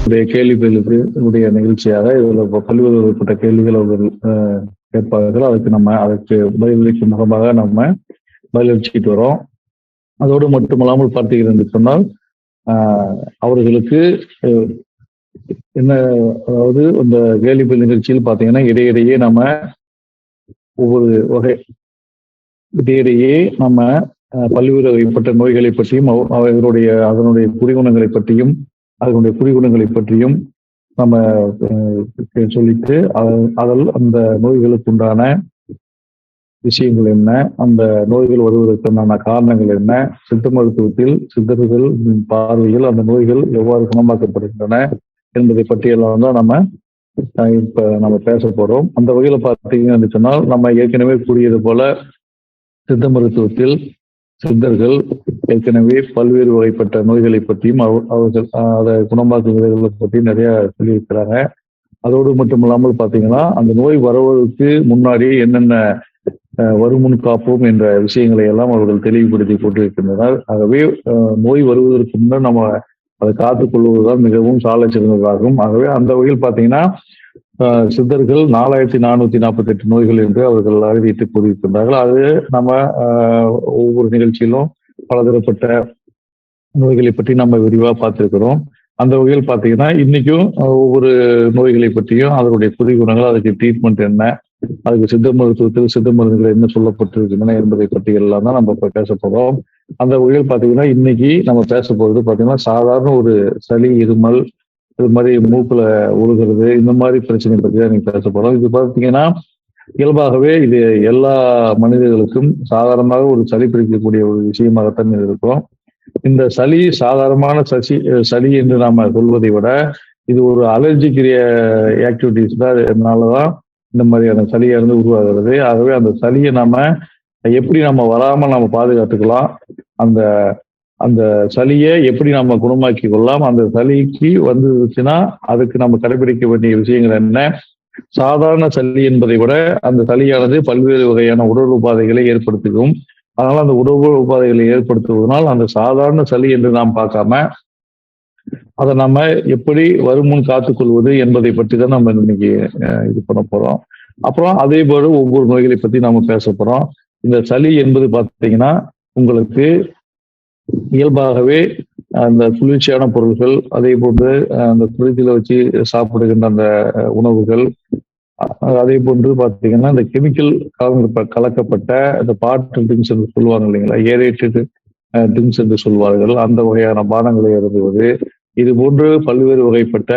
உங்களுடைய கேள்வி பதிலுக்கு உடைய நிகழ்ச்சியாக இதில் பல்வேறுபட்ட கேள்விகள் அவர்கள் கேட்பார்கள். அதற்கு பதிலளிக்கும் முகமாக நம்ம பதிலளிச்சுக்கிட்டு வரோம். அதோடு மட்டுமல்லாமல் பார்த்தீர்கள் என்று சொன்னால் அவர்களுக்கு என்ன, அதாவது இந்த கேள்வி பதில் நிகழ்ச்சியில் பார்த்தீங்கன்னா இடையிடையே நம்ம ஒவ்வொரு வகை இடையிடையே நம்ம பல்வேறு வகைப்பட்ட நோய்களை பற்றியும் அதனுடைய குறிகுணங்களை பற்றியும் நம்ம சொல்லிட்டு அதில் அந்த நோய்களுக்கு உண்டான விஷயங்கள் என்ன, அந்த நோய்கள் வருவதற்கான காரணங்கள் என்ன, சித்த மருத்துவத்தில் சித்தர்கள் பார்வையில் அந்த நோய்கள் எவ்வாறு குணமாக்கப்படுகின்றன என்பதை பற்றியெல்லாம் தான் நம்ம பேச போறோம். அந்த வகையில பார்த்தீங்கன்னு சொன்னால் நம்ம ஏற்கனவே கூறியது போல சித்த மருத்துவத்தில் சித்தர்கள் ஏற்கனவே பல்வேறு வகைப்பட்ட நோய்களை பற்றியும் அவர்கள் அதை குணமாக்கும் விதைகளை பற்றியும் நிறைய சொல்லியிருக்கிறாங்க. அதோடு மட்டும் இல்லாமல் பார்த்தீங்கன்னா அந்த நோய் வருவதற்கு முன்னாடி என்னென்ன வருமுன் காப்போம் என்ற விஷயங்களை எல்லாம் அவர்கள் தெளிவுபடுத்தி கொண்டிருக்கின்றனர். ஆகவே நோய் வருவதற்கு முன்னர் நம்ம அதை காத்துக்கொள்வதுதான் மிகவும் சாலை சிறந்ததாகும். ஆகவே அந்த வகையில் பார்த்தீங்கன்னா சித்தர்கள் 4448 நோய்கள் என்று அவர்கள் அறிவித்து கூறியிருக்கின்றார்கள். அது நம்ம ஒவ்வொரு நிகழ்ச்சியிலும் பலதரப்பட்ட நோய்களை பற்றி நம்ம விரிவாக பார்த்திருக்கிறோம். அந்த வகையில் பார்த்தீங்கன்னா இன்னைக்கும் ஒவ்வொரு நோய்களை பற்றியும் அதனுடைய குறிகுணங்கள், அதுக்கு ட்ரீட்மெண்ட் என்ன, அதுக்கு சித்த மருத்துவத்தில் சித்த மருந்துகள் என்ன சொல்லப்பட்டிருக்கின்றன என்பதை பற்றி எல்லாம் தான் நம்ம இப்போ பேச போறோம். அந்த வகையில் பார்த்தீங்கன்னா இன்னைக்கு நம்ம பேச போகிறது பார்த்தீங்கன்னா சாதாரண ஒரு சளி, இருமல், இது மாதிரி மூக்குல ஒழுகிறது, இந்த மாதிரி பிரச்சனை பற்றி தான் நீங்க பேச போறோம். இது பார்த்தீங்கன்னா இயல்பாகவே இது எல்லா மனிதர்களுக்கும் சாதாரணமாக ஒரு சளி பிடிக்கக்கூடிய ஒரு விஷயமாகத்தான் இருக்கும். இந்த சளி சாதாரணமான சளி என்று நாம சொல்வதை விட இது ஒரு அலர்ஜிக் ஆக்டிவிட்டிஸ் தான். இதனாலதான் இந்த மாதிரியான சளியானது உருவாகிறது. ஆகவே அந்த சளியை எப்படி நம்ம வராமல் நம்ம பாதுகாத்துக்கலாம், அந்த சளியை எப்படி நம்ம குணமாக்கி கொள்ளலாம், அந்த சளிக்கு வந்துச்சுன்னா அதுக்கு நம்ம கடைபிடிக்க வேண்டிய விஷயங்கள் என்ன, சாதாரண சளி என்பதை விட அந்த சளியானது பல்வேறு வகையான உடல் உபாதைகளை ஏற்படுத்தும். அதனால அந்த உடல் உபாதைகளை ஏற்படுத்துவதனால் அந்த சாதாரண சளி என்று நாம் பார்க்காம அதை நம்ம எப்படி வருமுன் காத்துக்கொள்வது என்பதை பற்றி தான் நம்ம இன்னைக்கு இது பண்ண போறோம். அப்புறம் அதே போல ஒவ்வொரு நோய்களை பற்றி நாம பேச போறோம். இந்த சளி என்பது பார்த்தீங்கன்னா உங்களுக்கு இயல்பாகவே அந்த குளிர்ச்சியான பொருட்கள், அதே போன்று அந்த குளிர்ச்சியில வச்சு சாப்பிடுகின்ற அந்த உணவுகள், அதே போன்று பார்த்தீங்கன்னா இந்த கெமிக்கல் கலக்கப்பட்ட இந்த பாட்டு ட்ரிங்க்ஸ் என்று சொல்லுவாங்க இல்லைங்களா, ஏரேட்டட் ட்ரிங்க்ஸ் என்று சொல்வார்கள், அந்த வகையான பானங்களை அருந்துவது, இது போன்று பல்வேறு வகைப்பட்ட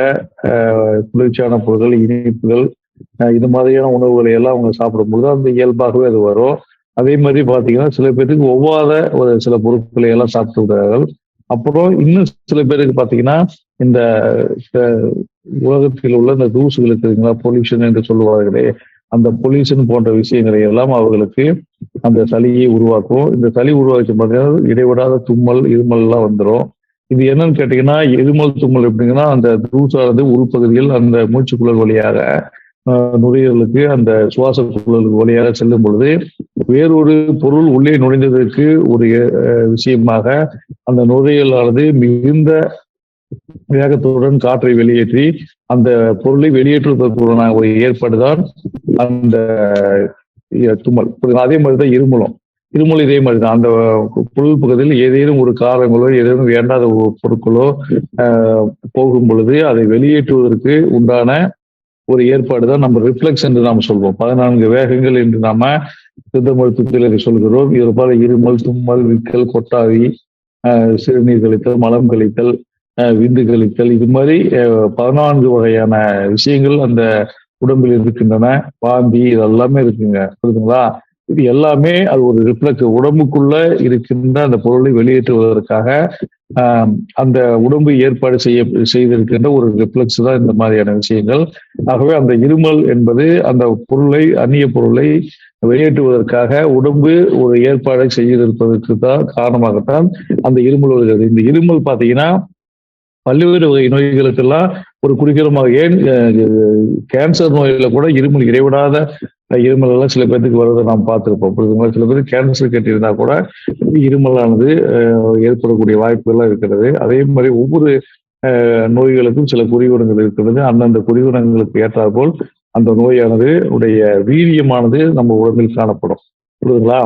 குளிர்ச்சியான பொருட்கள், இனிப்புகள், இது மாதிரியான உணவுகளை எல்லாம் அவங்க சாப்பிடும்போது அந்த இயல்பாகவே அது வரும். அதே மாதிரி பார்த்தீங்கன்னா சில பேருக்கு ஒவ்வாத ஒரு சில பொருட்களை எல்லாம் சாப்பிட்டு விடுறார்கள். அப்புறம் இன்னும் சில பேருக்கு பார்த்தீங்கன்னா இந்த உலகத்தில் உள்ள இந்த தூசுகள் இருக்குதுங்களா, பொல்யூஷன் என்று சொல்லுவார்களே, அந்த பொல்யூஷன் போன்ற விஷயங்களை எல்லாம் அவர்களுக்கு அந்த சளியை உருவாக்கும். இந்த சளி உருவாக்கி பார்த்தீங்கன்னா இடைவிடாத தும்மல், இருமல் எல்லாம் வந்துடும். இது என்னன்னு கேட்டீங்கன்னா இருமல் தும்மல் எப்படிங்கன்னா அந்த தூசானது உள்பகுதியில் அந்த மூச்சுக்குழல் வழியாக நுரையீரலுக்கு அந்த சுவாச குழல் வழியாக செல்லும் பொழுது வேறொரு பொருள் உள்ளே நுழைந்ததற்கு ஒரு விஷயமாக அந்த நுரையீரலானது மிகுந்த வேகத்துடன் காற்றை வெளியேற்றி அந்த பொருளை வெளியேற்றுவதற்கான ஒரு ஏற்பாடுதான் அந்த தும்மல். அதே மாதிரிதான் இருமல் இதே மாதிரிதான். அந்த புல் பகுதியில் ஏதேனும் ஒரு காரங்களோ ஏதேனும் வேண்டாத பொருட்களோ போகும் பொழுது அதை வெளியேற்றுவதற்கு உண்டான ஒரு ஏற்பாடு தான் நம்ம ரிஃப்ளெக்ஸ் என்று நாம் சொல்வோம். 14 வேகங்கள் என்று நாம சித்த மருத்துவத்தில் சொல்கிறோம். இதில் பல இருமல், தும்மல், விக்கல், கொட்டாவி, சிறுநீர் கழித்தல், மலம் கழித்தல், விந்து கழித்தல், இது மாதிரி 14 வகையான விஷயங்கள் அந்த உடம்பில் இருக்கின்றன. வாந்தி, இதெல்லாமே இருக்குங்க, புரியுதுங்களா? இது எல்லாமே அது ஒரு ரிஃப்ளெக்ஸ், உடம்புக்குள்ள இருக்கின்ற அந்த பொருளை வெளியேற்றுவதற்காக அந்த உடம்பு ஏற்பாடு செய்திருக்கின்ற ஒரு ரிஃப்ளெக்ஸ் தான் இந்த மாதிரியான விஷயங்கள். ஆகவே அந்த இருமல் என்பது அந்த பொருளை, அந்நிய பொருளை வெளியேற்றுவதற்காக உடம்பு ஒரு ஏற்பாடை செய்திருப்பதற்கு தான் காரணமாகத்தான் அந்த இருமல் வருகிறது. இந்த இருமல் பார்த்தீங்கன்னா பல்வேறு வகை நோய்களுக்கெல்லாம் ஒரு குறிக்கிறமாக, ஏன் கேன்சர் நோயில கூட இருமல், இடைவிடாத இருமல் எல்லாம் சில பேருக்கு வருவதை நாம் பார்த்திருப்போம். சில பேருக்கு கேன்சர் கேட்டிருந்தா கூட இருமலானது ஏற்படக்கூடிய வாய்ப்புகள்லாம் இருக்கிறது. அதே மாதிரி ஒவ்வொரு நோய்களுக்கும் சில குறிகுணங்கள் இருக்கிறது. அந்தந்த குறிகுணங்களுக்கு ஏற்றாற்போல் அந்த நோயானது உடைய வீரியமானது நம்ம உடம்பில் காணப்படும். புரியுதுங்களா?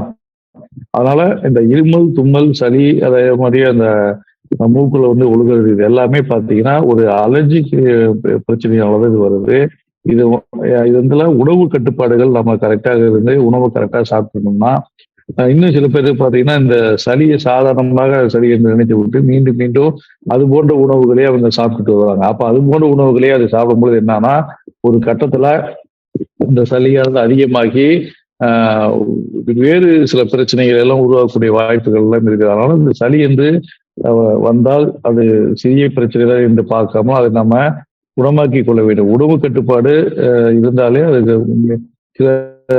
அதனால இந்த இருமல், தும்மல், சளி அதே மாதிரி அந்த மூக்குல வந்து ஒழுகுறது இது எல்லாமே பார்த்தீங்கன்னா, ஒரு அலர்ஜிக் பிரச்சனையால தான் இது வருது. இது இது வந்துல உணவு கட்டுப்பாடுகள் நம்ம கரெக்டாக இருந்து உணவு கரெக்டா சாப்பிட்டோம்னா, இன்னும் சில பேர் பார்த்தீங்கன்னா, இந்த சளிய சாதாரணமாக சளி என்று நினைத்து விட்டு மீண்டும், மீண்டும் அது போன்ற உணவுகளே அவங்க சாப்பிட்டுட்டு வருவாங்க. அப்ப அது போன்ற உணவுகளே அது சாப்பிடும்போது என்னன்னா, ஒரு கட்டத்துல இந்த சளியானது அதிகமாகி ஆஹ் வேறு சில பிரச்சனைகள் எல்லாம் உருவாக்கக்கூடிய வாய்ப்புகள் எல்லாம் இருக்குது. அதனால இந்த சளி என்று வந்தால் அது சிறிய பிரச்சனை தான் என்று பார்க்காம அதை நம்ம குணமாக்கி கொள்ள வேண்டும். உணவு கட்டுப்பாடு இருந்தாலே அதுக்கு சில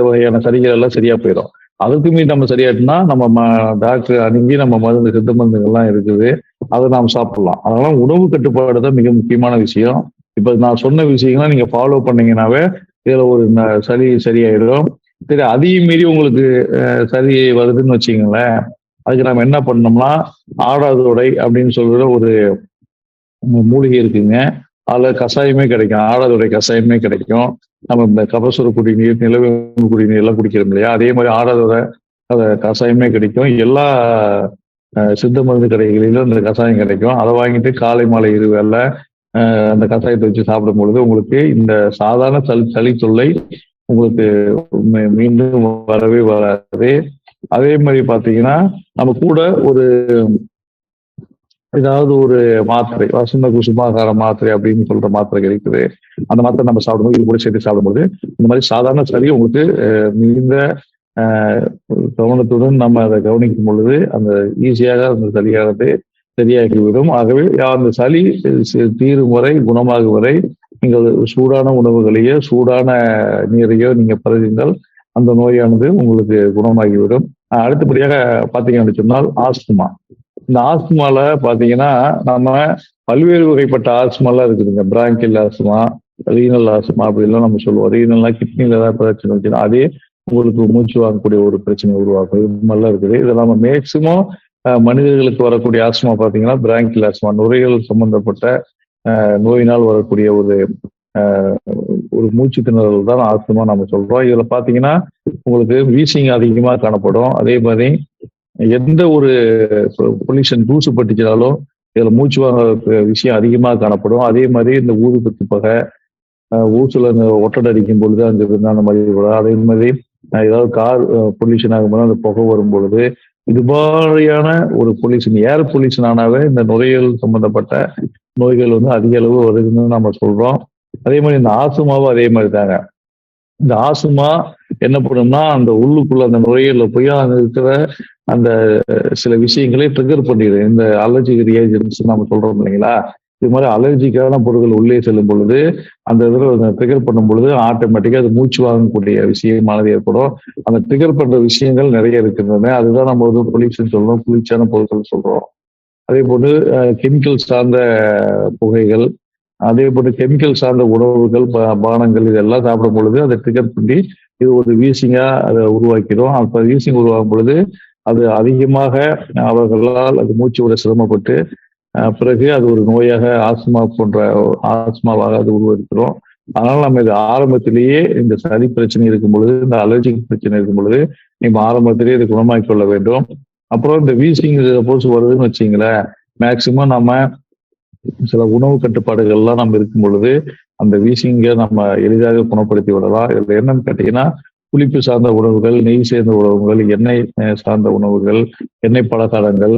வகையான சளிகள் எல்லாம் சரியா போயிடும். அதுக்குமே நம்ம சரியாட்டுனா நம்ம டாக்டர் அணுகி நம்ம மருந்து சித்த மருந்துகள்லாம் இருக்குது, அதை நாம் சாப்பிடலாம். அதனால உணவு கட்டுப்பாடு தான் மிக முக்கியமான விஷயம். இப்ப நான் சொன்ன விஷயங்கள்லாம் நீங்க ஃபாலோ பண்ணீங்கன்னாவே இதுல ஒரு சளி சரியாயிடும். சரி, அதையும் மீறி உங்களுக்கு சளி வருதுன்னு வச்சுக்கோங்களேன், அதுக்கு நம்ம என்ன பண்ணோம்னா ஆடாதோடை அப்படின்னு சொல்ற ஒரு மூலிகை இருக்குங்க. அதுல கஷாயமே கிடைக்கும். ஆடாதோடை கஷாயமே கிடைக்கும். நம்ம இந்த கபசுர குடிநீர், நிலவேம்பு குடிநீர் எல்லாம் குடிக்கிறோம் இல்லையா, அதே மாதிரி ஆடாதோட கஷாயமே கிடைக்கும். எல்லா சித்த மருந்து கடைகளிலும் இந்த கஷாயம் கிடைக்கும். அதை வாங்கிட்டு காலை மாலை இருவேளை அந்த கஷாயத்தை வச்சு சாப்பிடும் பொழுது உங்களுக்கு இந்த சாதாரண சளி தொல்லை உங்களுக்கு மீண்டும் வரவே வராது. அதே மாதிரி பாத்தீங்கன்னா நம்ம கூட ஒரு ஏதாவது ஒரு மாத்திரை, வசந்த குசுமாகார மாத்திரை அப்படின்னு சொல்ற மாத்திரை கிடைக்குது. அந்த மாத்திரை நம்ம சாப்பிடும்போது இது கூட சேர்த்து சாப்பிடும்போது இந்த மாதிரி சாதாரண சளி உங்களுக்கு மிகுந்த கவனத்துடன் நம்ம அதை கவனிக்கும் பொழுது அந்த ஈஸியாக அந்த சளியானது சரியாகிவிடும். ஆகவே அந்த சளி தீரும் வரை, குணமாகும் வரை நீங்கள் சூடான உணவுகளையோ சூடான நீரையோ நீங்க பருகுங்கள். அந்த நோயானது உங்களுக்கு குணமாகிவிடும். அடுத்தபடியாக பாத்தீங்கன்னு சொன்னால் ஆஸ்துமா. இந்த ஆஸ்துமால பாத்தீங்கன்னா நம்ம பல்வேறு வகைப்பட்ட ஆஸ்துமாலாம் இருக்குதுங்க. பிராங்கியல் ஆஸ்துமா, ரீனல் ஆஸ்துமா அப்படிலாம் நம்ம சொல்லுவோம். ரீனல்னா கிட்னில ஏதாவது பிரச்சனை வச்சுன்னா அதே உங்களுக்கு மூச்சு வாங்கக்கூடிய ஒரு பிரச்சனை உருவாக்கும். இது மாதிரிலாம் இருக்குது. இதை நம்ம மேக்சிமம் மனிதர்களுக்கு வரக்கூடிய ஆஸ்துமா பாத்தீங்கன்னா பிராங்கியல் ஆஸ்துமா, நுரையீரல் சம்பந்தப்பட்ட நோயினால் வரக்கூடிய ஒரு மூச்சு திணறல் தான் ஆஸ்துமா நம்ம சொல்றோம். இதுல பாத்தீங்கன்னா உங்களுக்கு வீசிங் அதிகமா காணப்படும். அதே மாதிரி எந்த ஒரு பொல்யூஷன் தூசு பட்டுச்சாலும் இதுல மூச்சு வாங்க விஷயம் அதிகமா காணப்படும். அதே மாதிரி இந்த ஊதுபத்தி பகை, ஊசுல ஒட்டடை அடிக்கும் பொழுது அங்க இருந்தா அந்த மாதிரி வரும். அதே மாதிரி ஏதாவது கார் பொல்யூஷன் ஆகும்போது அந்த புகை வரும் பொழுது இது மாதிரியான ஒரு பொல்யூஷன், ஏர் பொல்யூஷன் ஆனாவே இந்த நுரையீரல் சம்பந்தப்பட்ட நோய்கள் வந்து அதிக அளவு வருதுன்னு நம்ம சொல்றோம். அதே மாதிரி இந்த ஆசுமாவும் அதே மாதிரி தாங்க. இந்த ஆசுமா என்ன பண்ணும்னா அந்த உள்ளுக்குள்ள அந்த நுரையீரல போய் அங்க இருக்கிற அந்த சில விஷயங்களை ட்ரிகர் பண்ணிடுது. இந்த அலர்ஜிக் ரியாஜென்ட்ஸ் நம்ம சொல்றோம் இல்லைங்களா, இது மாதிரி அலர்ஜிக்கான பொருட்கள் உள்ளே செல்லும் பொழுது அந்த இதில் ட்ரிகர் பண்ணும் பொழுது ஆட்டோமேட்டிக்கா அது மூச்சு வாங்கக்கூடிய விஷயமானது ஏற்படும். அந்த ட்ரிகர் பண்ற விஷயங்கள் நிறைய இருக்கின்றன. அதுதான் நம்ம வந்து பொல்யூஷன் சொல்றோம், குளிர்ச்சியான பொருட்கள் சொல்றோம். அதே போன்று கெமிக்கல் சார்ந்த புகைகள், அதே போன்று கெமிக்கல் சார்ந்த உணவுகள், பானங்கள் இதெல்லாம் சாப்பிடும் பொழுது அதை ட்ரிகர் பண்ணி இது ஒரு வீசிங்கா அதை உருவாக்கிடும். அப்ப வீசிங் உருவாகும் பொழுது அது அதிகமாக அவர்களால் அது மூச்சு விட சிரமப்பட்டு பிறகு அது ஒரு நோயாக ஆஸ்துமா போன்ற ஆஸ்துமாவாக அது உருவெடுக்கிறோம். அதனால நம்ம இது ஆரம்பத்திலேயே இந்த சளி பிரச்சனை இருக்கும் பொழுது, இந்த அலர்ஜிக் பிரச்சனை இருக்கும் பொழுது நம்ம ஆரம்பத்திலேயே இதை குணமாக்கிக் கொள்ள வேண்டும். அப்புறம் இந்த வீசிங் சப்போஸ் வருதுன்னு வச்சிங்களேன், மேக்சிமம் நம்ம சில உணவு கட்டுப்பாடுகள்லாம் நம்ம இருக்கும் பொழுது அந்த வீசிங்கை நம்ம எளிதாக குணப்படுத்தி விடலாம். இதுல என்னன்னு கேட்டீங்கன்னா, புளிப்பு சார்ந்த உணவுகள், நெய் சேர்ந்த உணவுகள், எண்ணெய் சார்ந்த உணவுகள், எண்ணெய் பலகாரங்கள்,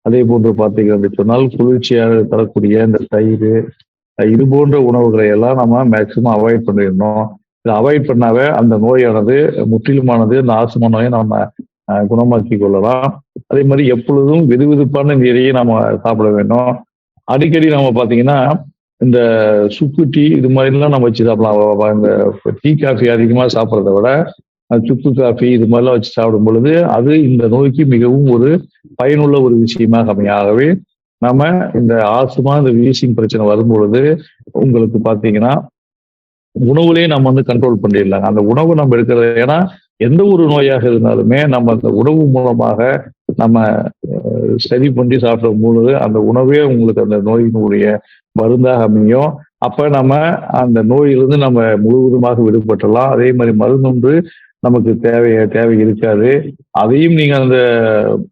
அதே போன்று பார்த்தீங்க அப்படின்னு சொன்னால் குளிர்ச்சியாக தரக்கூடிய இந்த தயிர், இது போன்ற உணவுகளை எல்லாம் நம்ம மேக்சிமம் அவாய்ட் பண்ணிடணும். இதை அவாய்ட் பண்ணாவே அந்த நோயானது முற்றிலுமானது இந்த ஆஸ்துமா நோயை நம்ம குணமாக்கி கொள்ளலாம். அதே மாதிரி எப்பொழுதும் வெதுவெதுப்பான நீரையே நம்ம சாப்பிட வேண்டும். அடிக்கடி நம்ம பார்த்தீங்கன்னா இந்த சுக்கு டீ இது மாதிரிலாம் நம்ம வச்சு சாப்பிடலாம். இந்த டீ காஃபி அதிகமாக சாப்பிட்றத விட சுக்கு காஃபி இது மாதிரிலாம் வச்சு சாப்பிடும் பொழுது அது இந்த நோய்க்கு மிகவும் ஒரு பயனுள்ள ஒரு விஷயமாக அமையும். ஆகவே நம்ம இந்த ஆஸ்துமா, இந்த வீசிங் பிரச்சனை வரும் பொழுது உங்களுக்கு பார்த்தீங்கன்னா உணவுலேயே நம்ம வந்து கண்ட்ரோல் பண்ணிடலாம். அந்த உணவு நம்ம எடுக்கிறது, ஏன்னா எந்த ஒரு நோயாக இருந்தாலுமே நம்ம அந்த உணவு மூலமாக நம்ம சரி பண்ணி சாப்பிடும் பொழுது அந்த உணவே உங்களுக்கு அந்த நோயினுடைய மருந்தாக அமையும். அப்ப நம்ம அந்த நோயிலிருந்து நம்ம முழுவதுமாக விடுபட்டுறலாம். அதே மாதிரி மருந்தொன்று நமக்கு தேவை இருக்காது. அதையும் நீங்க அந்த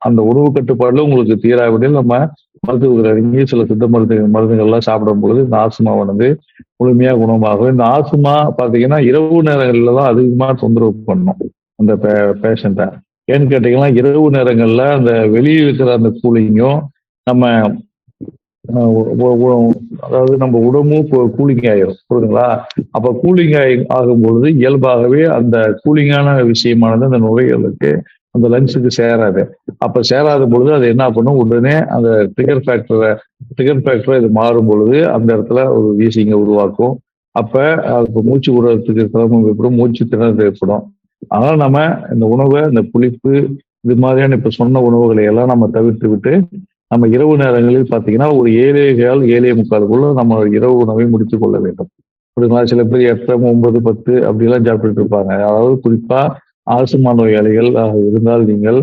அந்த உணவு கட்டுப்பாடுல உங்களுக்கு தீராவிடில் நம்ம மருத்துவர்கள் இறங்கி சில சித்த மருந்துகள்லாம் சாப்பிடும்பொழுது இந்த ஆஸ்துமாவானது முழுமையா குணமாகும். இந்த ஆஸ்துமா பார்த்தீங்கன்னா இரவு நேரங்கள்ல தான் அதிகமா தொந்தரவு பண்ணும் அந்த பேஷண்ட்டை. ஏன்னு கேட்டீங்கன்னா இரவு நேரங்கள்ல அந்த வெளியே இருக்கிற அந்த கூலிங்கும் நம்ம அதாவது நம்ம உடம்பும் கூலிங் ஆயிரும், புரியுதுங்களா? அப்ப கூலிங் ஆகும்பொழுது இயல்பாகவே அந்த கூலிங்கான விஷயமானது அந்த நுரையீரலுக்கு அந்த லங்ஸுக்கு சேராது. அப்ப சேராத பொழுது அது என்ன பண்ணும், உடனே அந்த ட்ரிகர் ஃபேக்டரை இது மாறும் பொழுது அந்த இடத்துல ஒரு வீசிங்க உருவாக்கும். அப்ப அது மூச்சு விடுறதுக்கு சிரமம் ஏற்படும், மூச்சு திணறல் ஏற்படும். அதனால நம்ம இந்த உணவை, இந்த புளிப்பு, இது மாதிரியான இப்ப சொன்ன உணவுகளை எல்லாம் நம்ம தவிர்த்து விட்டு நம்ம இரவு நேரங்களில் பார்த்தீங்கன்னா ஒரு 7:15 நம்ம இரவு உணவை முடித்துக் கொள்ள வேண்டும். சில பேர் 8, 9, 10 அப்படிலாம் சாப்பிட்டுட்டு இருப்பாங்க. அதாவது குறிப்பா ஆஸ்துமா நோயாளிகள் இருந்தால் நீங்கள்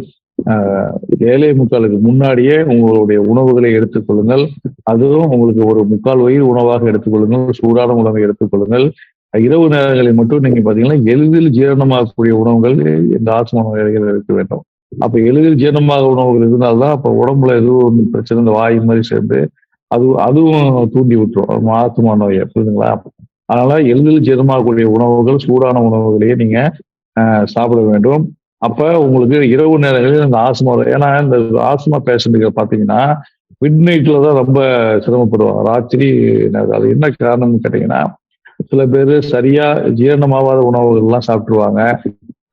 7:45 முன்னாடியே உங்களுடைய உணவுகளை எடுத்துக்கொள்ளுங்கள். அதுவும் உங்களுக்கு ஒரு 3/4 வயிறு உணவாக எடுத்துக்கொள்ளுங்கள். சூடான உணவை எடுத்துக்கொள்ளுங்கள். இரவு நேரங்களில் மட்டும் நீங்க பாத்தீங்கன்னா எளிதில் ஜீரணமாகக்கூடிய உணவுகள் இந்த ஆஸ்துமா நோயாளிகள் எடுக்க வேண்டும். அப்ப எளிதில் ஜீரணமாக உணவுகள் இருந்தால்தான் அப்ப உடம்புல எதுவும் பிரச்சனை, இந்த வாயு மாதிரி சேர்ந்து அதுவும் தூண்டி விட்டுரும் ஆஸ்துமா நோயை, புரியுதுங்களா? அதனால எளிதில் ஜீரணமாகக்கூடிய உணவுகள், சூடான உணவுகளையே நீங்க சாப்பிட வேண்டும். அப்ப உங்களுக்கு இரவு நேரங்களில் இந்த ஆஸ்துமா, ஏன்னா இந்த ஆஸ்துமா பேஷண்ட்டுகள் பாத்தீங்கன்னா மிட் நைட்ல தான் ரொம்ப சிரமப்படுவாங்க. ராத்திரி அது என்ன காரணம்னு கேட்டீங்கன்னா சில பேர் சரியா ஜீரணமாவாத உணவுகள் எல்லாம் சாப்பிட்டுருவாங்க.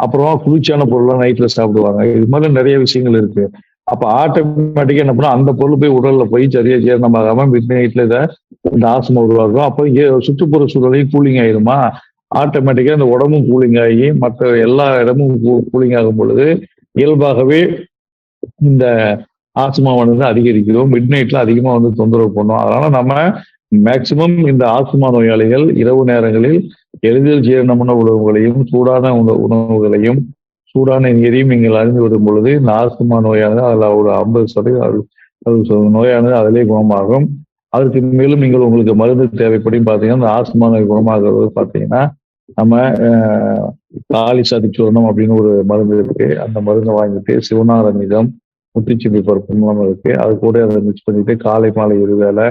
அப்புறம் குளிர்ச்சியான பொருள்லாம் நைட்ல சாப்பிடுவாங்க. இது மாதிரி நிறைய விஷயங்கள் இருக்கு. அப்ப ஆட்டோமேட்டிக்கா என்ன பண்ணா அந்த பொருள் போய் உடல்ல போய் சரியா ஜீரணமாகாம மிட் நைட்ல இந்த ஆஸ்துமா உருவாகும். அப்போ சுற்றுப்புற சூழலையும் கூலிங் ஆயிருமா, ஆட்டோமேட்டிக்கா இந்த உடம்பும் கூலிங் ஆகி மற்ற எல்லா இடமும் கூலிங் ஆகும் பொழுது இயல்பாகவே இந்த ஆஸ்துமாவானது அதிகரிக்கிறோம். மிட் நைட்ல அதிகமா தொந்தரவு பண்ணும். அதனால நம்ம மேக்சிமம் இந்த ஆஸ்துமா நோயாளிகள் இரவு நேரங்களில் எளிதில் ஜீரணமான உணவுகளையும், சூடான உணவுகளையும், சூடான நீரையும் நீங்கள் அறிந்து விடும் பொழுது இந்த ஆஸ்துமா நோயானது அதுல ஒரு 50% நோயானது அதிலே குணமாகும். அதற்கு மேலும் நீங்கள் உங்களுக்கு மருந்து தேவைப்படும் பார்த்தீங்கன்னா இந்த ஆஸ்துமா நோய் குணமாகிறது பார்த்தீங்கன்னா நம்ம காலி சதிச்சூர்ணம் அப்படின்னு ஒரு மருந்து இருக்கு. அந்த மருந்தை வாங்கிட்டு சிவனாரமிதம், முத்துச்சிப்பி பருப்பு மூலம் இருக்கு, அது கூட அதை மிக்ஸ் பண்ணிட்டு காலை மாலை இருவேளை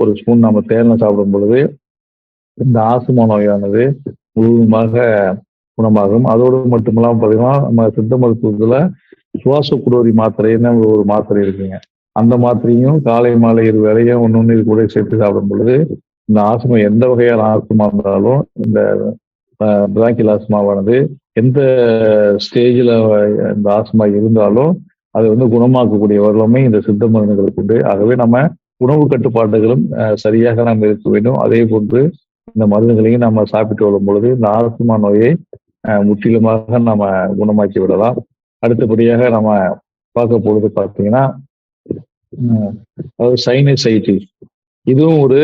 ஒரு ஸ்பூன் நம்ம தேனை சாப்பிடும் பொழுது இந்த ஆஸ்துமா நோயானது முழுவதுமாக குணமாகும். அதோடு மட்டுமில்லாம பார்த்தீங்கன்னா நம்ம சித்த மருத்துவத்துல சுவாச குடோரி மாத்திரைன்னு ஒரு மாத்திரை இருக்குங்க. அந்த மாத்திரையும் காலை மாலை இருவேளையும் ஒன்னொன்னு இது கூட சேர்த்து சாப்பிடும் பொழுது இந்த ஆஸ்துமா, எந்த வகையான ஆஸ்துமா இருந்தாலும், இந்த பிராங்கியல் ஆஸ்துமாவானது எந்த ஸ்டேஜில் இந்த ஆஸ்துமா இருந்தாலும் அதை குணமாக்கக்கூடிய வல்லமை இந்த சித்த மருந்துகளுக்கு உண்டு. ஆகவே நம்ம உணவு கட்டுப்பாடுகளும் சரியாக நாம் இருக்க வேண்டும். அதே போன்று இந்த மருந்துகளையும் நம்ம சாப்பிட்டு வரும் பொழுது இந்த ஆஸ்துமா நோயை முற்றிலுமாக நம்ம குணமாக்கி விடலாம். அடுத்தபடியாக நம்ம பார்க்க பொழுது பார்த்தீங்கன்னா அதாவது சைனசைட்டிஸ், இதுவும் ஒரு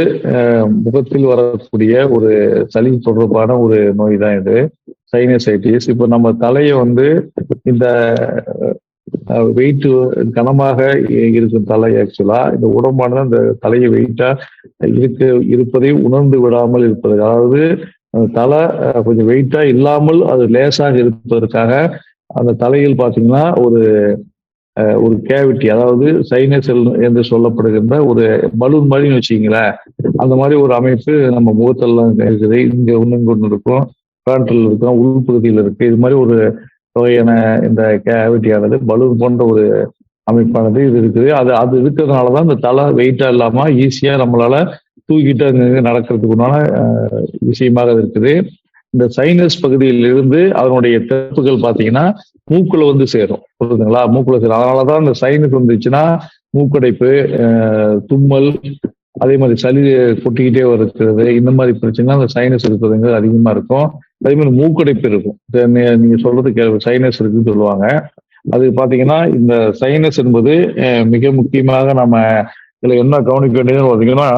முகத்தில் வரக்கூடிய ஒரு சளி தொடர்பான ஒரு நோய் தான் இது, சைனசைட்டிஸ். இப்போ நம்ம தலையை இந்த வெயிட் கனமாக இருக்கும் தலை, ஆக்சுவலா இந்த உடம்பானது அந்த தலையை வெயிட்டா இருப்பதை உணர்ந்து விடாமல் இருப்பது, அதாவது தலை கொஞ்சம் வெயிட்டா இல்லாமல் அது லேசாக இருப்பதற்காக அந்த தலையில் பார்த்தீங்கன்னா ஒரு கேவிட்டி, அதாவது சைனஸ் என்று சொல்லப்படுகின்ற ஒரு பலூன் மாதிரி வச்சுக்கிங்களேன், அந்த மாதிரி ஒரு அமைப்பு நம்ம முகத்தெல்லாம் இருக்குது. இங்க ஒன்று இருக்கும், பிராண்டல் இருக்கும், உள்பகுதியில் இருக்கு. இது மாதிரி ஒரு வகையான இந்த கேவிட்டியானது பலூன் போன்ற ஒரு அமைப்பானது இது இருக்குது. அது இருக்கிறதுனாலதான் இந்த தலை வெயிட்டா இல்லாம ஈஸியா நம்மளால தூக்கிட்டு அங்க நடக்கிறதுக்குண்டான விஷயமாக இருக்குது. இந்த சைனஸ் பகுதியில் இருந்து அதனுடைய திறப்புகள் பார்த்தீங்கன்னா மூக்குல சேரும், புரியுதுங்களா? மூக்குல சேரும். அதனாலதான் இந்த சைனஸ் வந்துச்சுன்னா மூக்கடைப்பு, தும்மல், அதே மாதிரி சளி கொட்டிக்கிட்டே இருக்கிறது, இந்த மாதிரி பிரச்சனை அந்த சைனஸ் இருக்கிறதுங்க அதிகமா இருக்கும். அதே மாதிரி மூக்கடைப்பு இருக்கும். நீங்க சொல்றது சைனஸ் இருக்குன்னு சொல்லுவாங்க. அது பாத்தீங்கன்னா இந்த சைனஸ் என்பது மிக முக்கியமாக நம்ம இதுல என்ன கவனிக்க வேண்டியதுன்னு பாத்தீங்கன்னா,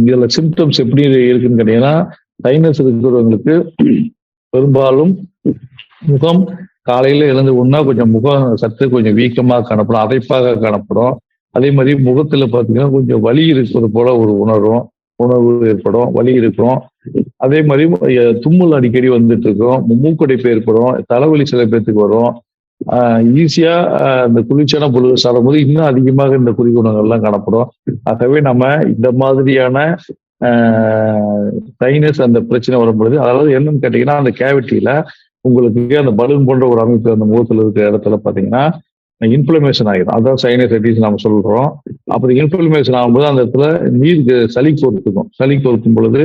இதுல சிம்டம்ஸ் எப்படி இருக்குன்னு கேட்டீங்கன்னா, சைனஸ் இருக்கிறவங்களுக்கு பெரும்பாலும் முகம் காலையில எழுந்து உடனே கொஞ்சம் முகம் சற்று கொஞ்சம் வீக்கமாக காணப்படும், அதைப்பாக காணப்படும். அதே மாதிரி முகத்துல பாத்தீங்கன்னா கொஞ்சம் வலி இருக்கிறது போல ஒரு உணர்வு ஏற்படும், வலி இருக்கும். அதே மாதிரி தும்மல் அடிக்கடி வந்துட்டு இருக்கும், மூக்கடைப்பு ஏற்படும், தலைவலி சில பேர்த்துக்கு வரும். ஈஸியா இந்த குளிர்ச்சியான பொழுது சாடும்போது இன்னும் அதிகமாக இந்த குறிகுணங்கள்லாம் காணப்படும். ஆகவே நம்ம இந்த மாதிரியான சைனஸ் அந்த பிரச்சனை வரும்பொழுது, அதாவது என்னன்னு கேட்டீங்கன்னா, அந்த கேவிட்டியில உங்களுக்கு அந்த பலூன் போன்ற ஒரு அமைப்பு அந்த முகத்துல இருக்கிற இடத்துல பாத்தீங்கன்னா இன்ஃப்ளமேஷன் ஆகிடும். அதான் சைனசைட்டிஸ் நம்ம சொல்றோம். அப்படி இன்ஃப்ளமேஷன் ஆகும்போது அந்த இடத்துல நீர் சளி கோர்த்துக்கும். சளி கோர்க்கும் பொழுது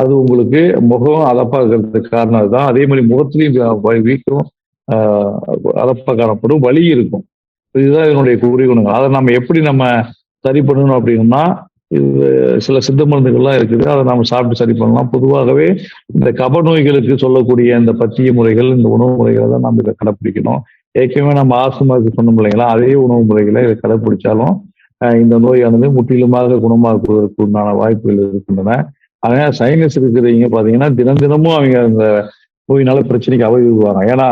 அது உங்களுக்கு முகம் அலப்பாகிறதுக்கு காரணம் அதுதான். அதே மாதிரி முகத்திலையும் வீக்கம் அலப்பா காணப்படும், வலி இருக்கும். இதுதான் இதனுடைய குறிகுணங்கள். அதை நம்ம எப்படி நம்ம சரி பண்ணணும் அப்படின்னா, இது சில சித்த மருந்துகள்லாம் இருக்குது. அதை நம்ம சாப்பிட்டு சரி பண்ணலாம். பொதுவாகவே இந்த கப நோய்களுக்கு சொல்லக்கூடிய இந்த பத்திய முறைகள், இந்த உணவு முறைகளை தான் நம்ம இதை கடைப்பிடிக்கணும். ஏற்கனவே நம்ம ஆஸ்துமாவுக்கு சொன்னோம் இல்லைங்களா, அதே உணவு முறைகளை இதை கடைப்பிடிச்சாலும் இந்த நோயானது முற்றிலுமாக குணமாக்குவதற்கு உண்டான வாய்ப்புகள் இருக்கின்றன. அதனால சைனஸ் இருக்கிறவங்க பாத்தீங்கன்னா தினமும் அவங்க அந்த நோயினால பிரச்சனைக்கு அவதிவாங்க. ஏன்னா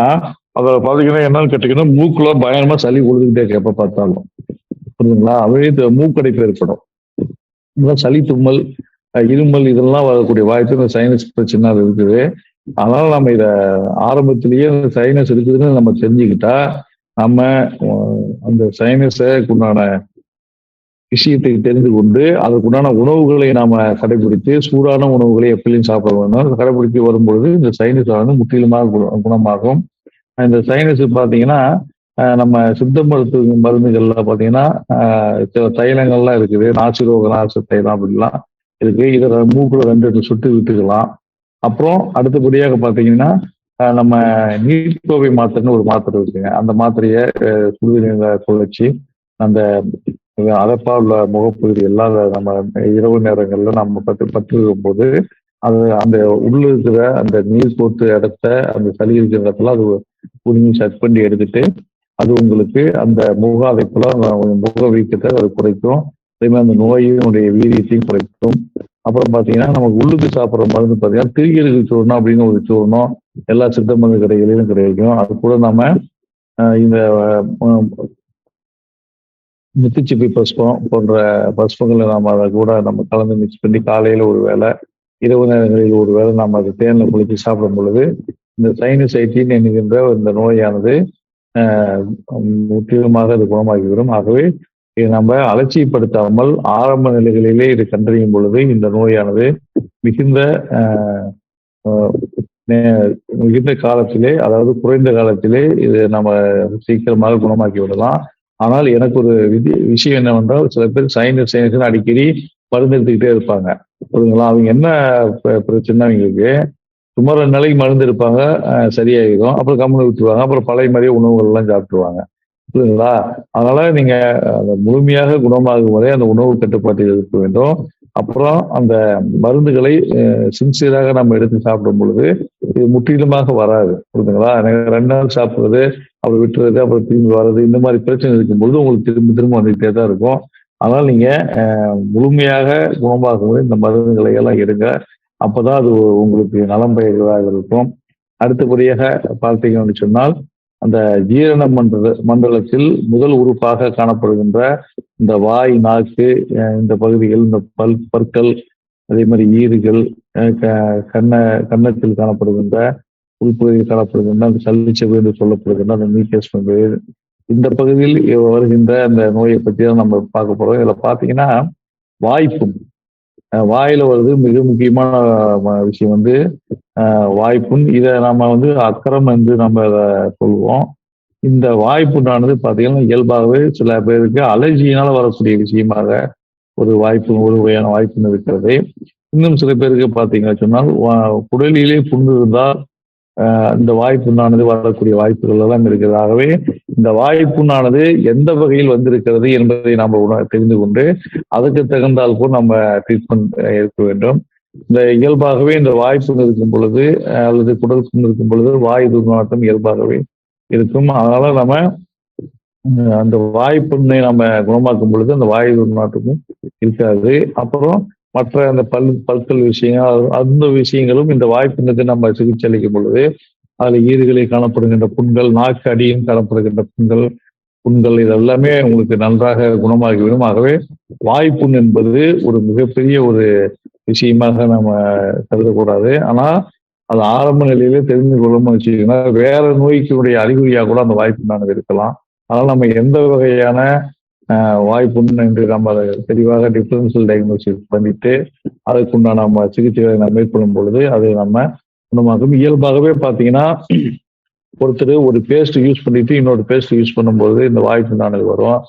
அதை பாத்தீங்கன்னா என்னன்னு கேட்டீங்கன்னா, மூக்குல பயங்கரமா சளி உழுதுகிட்டே இருக்கு எப்ப பார்த்தாலும். புரியுதுங்களா? அவே மூக்கடைப்பு ஏற்படும். சளி, தும்மல், இருமல் இதெல்லாம் வரக்கூடிய வாய்ப்பு இந்த சைனஸ் பிரச்சனை இருக்குது. அதனால நம்ம இத ஆரம்பத்திலேயே சைனஸ் இருக்குதுன்னு நம்ம தெரிஞ்சுக்கிட்டா, நம்ம அந்த சைனஸுக்கு உண்டான விஷயத்தை தெரிந்து கொண்டு அதற்குண்டான உணவுகளை நாம கடைபிடித்து, சூடான உணவுகளை எப்பயும் சாப்பிட வேணும். கடைபிடித்து வரும்பொழுது இந்த சைனஸ் வந்து முற்றிலுமாக குணமாகும். இந்த சைனஸ் பாத்தீங்கன்னா நம்ம சித்த மருந்துகள்ல பாத்தீங்கன்னா சில தைலங்கள்லாம் இருக்குது, நாசிரோக நாச தைலம் அப்படிலாம் இருக்கு. இதை மூக்குல 2 சுட்டு விட்டுக்கலாம். அப்புறம் அடுத்தபடியாக பாத்தீங்கன்னா நம்ம நீர்க்கோவை மாத்திரைன்னு ஒரு மாத்திரை இருக்குங்க. அந்த மாத்திரையை சுடுதண்ணீர்ல குழைச்சி அந்த அதப்பா உள்ள முகப்பகுதி எல்லாம் நம்ம இரவு நேரங்கள்ல நம்ம பற்றிருக்கும் போது அது அந்த உள்ள இருக்கிற அந்த நீர் போட்டு இடத்த அந்த சளி இருக்கிற இடத்துல அது புரிஞ்சு சட் பண்ணி எடுத்துட்டு அது உங்களுக்கு அந்த முக அதைப்புல முக வீக்கத்தை அது குறைக்கும். அதே மாதிரி அந்த நோயினுடைய வீரியத்தையும் குறைக்கும். அப்புறம் பாத்தீங்கன்னா நமக்கு உள்ளுக்கு சாப்பிட்ற மருந்து பாத்தீங்கன்னா திரிகருக்கு சூர்ணம் அப்படின்னு ஒரு சூர்ணம் எல்லா சித்த மருந்து கடைகளிலும் கிடைக்கும். அது கூட நம்ம இந்த முத்துச்சிப்பி பஸ்பம் போன்ற பஸ்பங்களை நாம அதை கூட நம்ம கலந்து மிக்ஸ் பண்ணி காலையில ஒரு வேளை, இரவு நேரங்களில் ஒரு வேளை நம்ம அதை தேன்ல குளித்து சாப்பிடும் பொழுது இந்த சைனசைட்டின் என்கின்ற இந்த நோயானது முற்றிலுமாக அது குணமாகிவிடும். ஆகவே இதை நம்ம அலட்சியப்படுத்தாமல் ஆரம்ப நிலைகளிலே இது கண்டறியும் பொழுது இந்த நோயானது மிகுந்த காலத்திலே, அதாவது குறைந்த காலத்திலே இது நம்ம சீக்கிரமாக குணமாக்கி விடலாம். ஆனால் எனக்கு ஒரு விஷயம் என்னவென்றால், சில பேர் சைனஸ் அடிக்கடி மருந்து எடுத்துக்கிட்டே இருப்பாங்க. புரியுதுங்களா? அவங்க என்ன பிரச்சனை, அவங்களுக்கு சுமார் 2 நாளைக்கு மருந்து எடுப்பாங்க, சரியாயிடும். அப்புறம் கம்முன்னு விட்டுருவாங்க. அப்புறம் பழைய மாதிரியே உணவுகள் எல்லாம் சாப்பிட்டுருவாங்க. புரியுதுங்களா? அதனால நீங்க முழுமையாக குணமாகும் வரை அந்த உணவு கட்டுப்பாட்டில் இருக்க வேண்டும். அப்புறம் அந்த மருந்துகளை சின்சியராக நம்ம எடுத்து சாப்பிடும் பொழுது இது முற்றிலுமாக வராது. புரியுதுங்களா? 2 நாள் சாப்பிடுறது, அப்புறம் விட்டுறது, அப்புறம் திரும்பி வர்றது, இந்த மாதிரி பிரச்சனை இருக்கும்பொழுது உங்களுக்கு திரும்ப வந்துகிட்டே தான் இருக்கும். அதனால நீங்க முழுமையாக குணமாகும் வரை இந்த மருந்துகளை எல்லாம் எடுங்க. அப்பதான் அது உங்களுக்கு நலம் பயக்கிறதாக இருக்கும். அடுத்தபடியாக பார்த்தீங்கன்னு சொன்னால், அந்த ஜீரண மண்டலத்தில் முதல் உறுப்பாக காணப்படுகின்ற இந்த வாய், நாக்கு, இந்த பகுதிகள், இந்த பற்கள், அதே மாதிரி ஈறுகள், கன்னத்தில் காணப்படுகின்ற உள்பகுதியில் காணப்படுகின்ற அந்த சல்லிச்சவு என்று சொல்லப்படுகின்ற அந்த மீக்கஸ் மெம்பரேன், இந்த பகுதியில் வருகின்ற அந்த நோயை பற்றி தான் நம்ம பார்க்க போறோம். இதுல பாத்தீங்கன்னா வாய்ப்புண், வாயில வருது மிக முக்கியமான விஷயம் வந்து வாய்ப்புண். இதை நம்ம வந்து அக்கறம் என்று நம்ம அதை சொல்லுவோம். இந்த வாய்ப்புண்ணானது பாத்தீங்கன்னா இயல்பாகவே சில பேருக்கு அலர்ஜியினால வரக்கூடிய விஷயமாக ஒரு வகையான வாய்ப்புண் இருக்கிறது. இன்னும் சில பேருக்கு பாத்தீங்கன்னா சொன்னால் குடலிலே புண்ணு இருந்தால் இந்த வாய்ப்புண்ணானது வரக்கூடிய வாய்ப்புகள் எல்லாம் இருக்கிறது. ஆகவே இந்த வாய்ப்புண்ணானது எந்த வகையில் வந்திருக்கிறது என்பதை நம்ம தெரிந்து கொண்டு அதுக்கு தகுந்தால் போல் நம்ம ட்ரீட்மெண்ட் இருக்க வேண்டும். இந்த இயல்பாகவே இந்த வாய்ப்புண் இருக்கும் பொழுது அல்லது குடல் புண் இருக்கும் பொழுது வாய் துர்நாற்றம் இயல்பாகவே இருக்கும். அதனால நம்ம அந்த வாய்ப்புண்ணை நம்ம குணமாக்கும் பொழுது அந்த வாய் துர்நாற்றமும் இருக்காது. அப்புறம் மற்ற அந்த பற்கள் விஷயங்கள், அந்த விஷயங்களும் இந்த வாய்ப்புண்ணுக்கு நம்ம சிகிச்சை அளிக்கும் பொழுது அதுல ஈறுகளில் காணப்படுகின்ற புண்கள், நாக்கு அடியும் காணப்படுகின்ற புண்கள், புண்கள் இதெல்லாமே உங்களுக்கு நன்றாக குணமாகிவிடும். ஆகவே வாய்ப்புண் என்பது ஒரு மிகப்பெரிய ஒரு விஷயமாக நம்ம கருதக்கூடாது. ஆனா அது ஆரம்ப நிலையிலே தெரிந்து கொள்ளணும்னு வச்சுக்கோங்கன்னா, வேற நோய்க்குடைய அறிகுறியா கூட அந்த வாய்ப்புண்ணானது இருக்கலாம். அதனால நம்ம எந்த வகையான வாய்ப்புண் என்று நம்ம அதை தெளிவாக டிஃபரன்ஷியல் டயக்னோசிஸ் பண்ணிட்டு அதுக்குண்டான நம்ம சிகிச்சைகளை நம்ம மேற்கொள்ளும் பொழுது அது நம்ம குணமாகும். இயல்பாகவே பார்த்தீங்கன்னா, ஒருத்தர் ஒரு பேஸ்ட் யூஸ் பண்ணிட்டு இன்னொரு பேஸ்ட் யூஸ் பண்ணும்போது இந்த வாய்ப்புண்ணானது வரும்.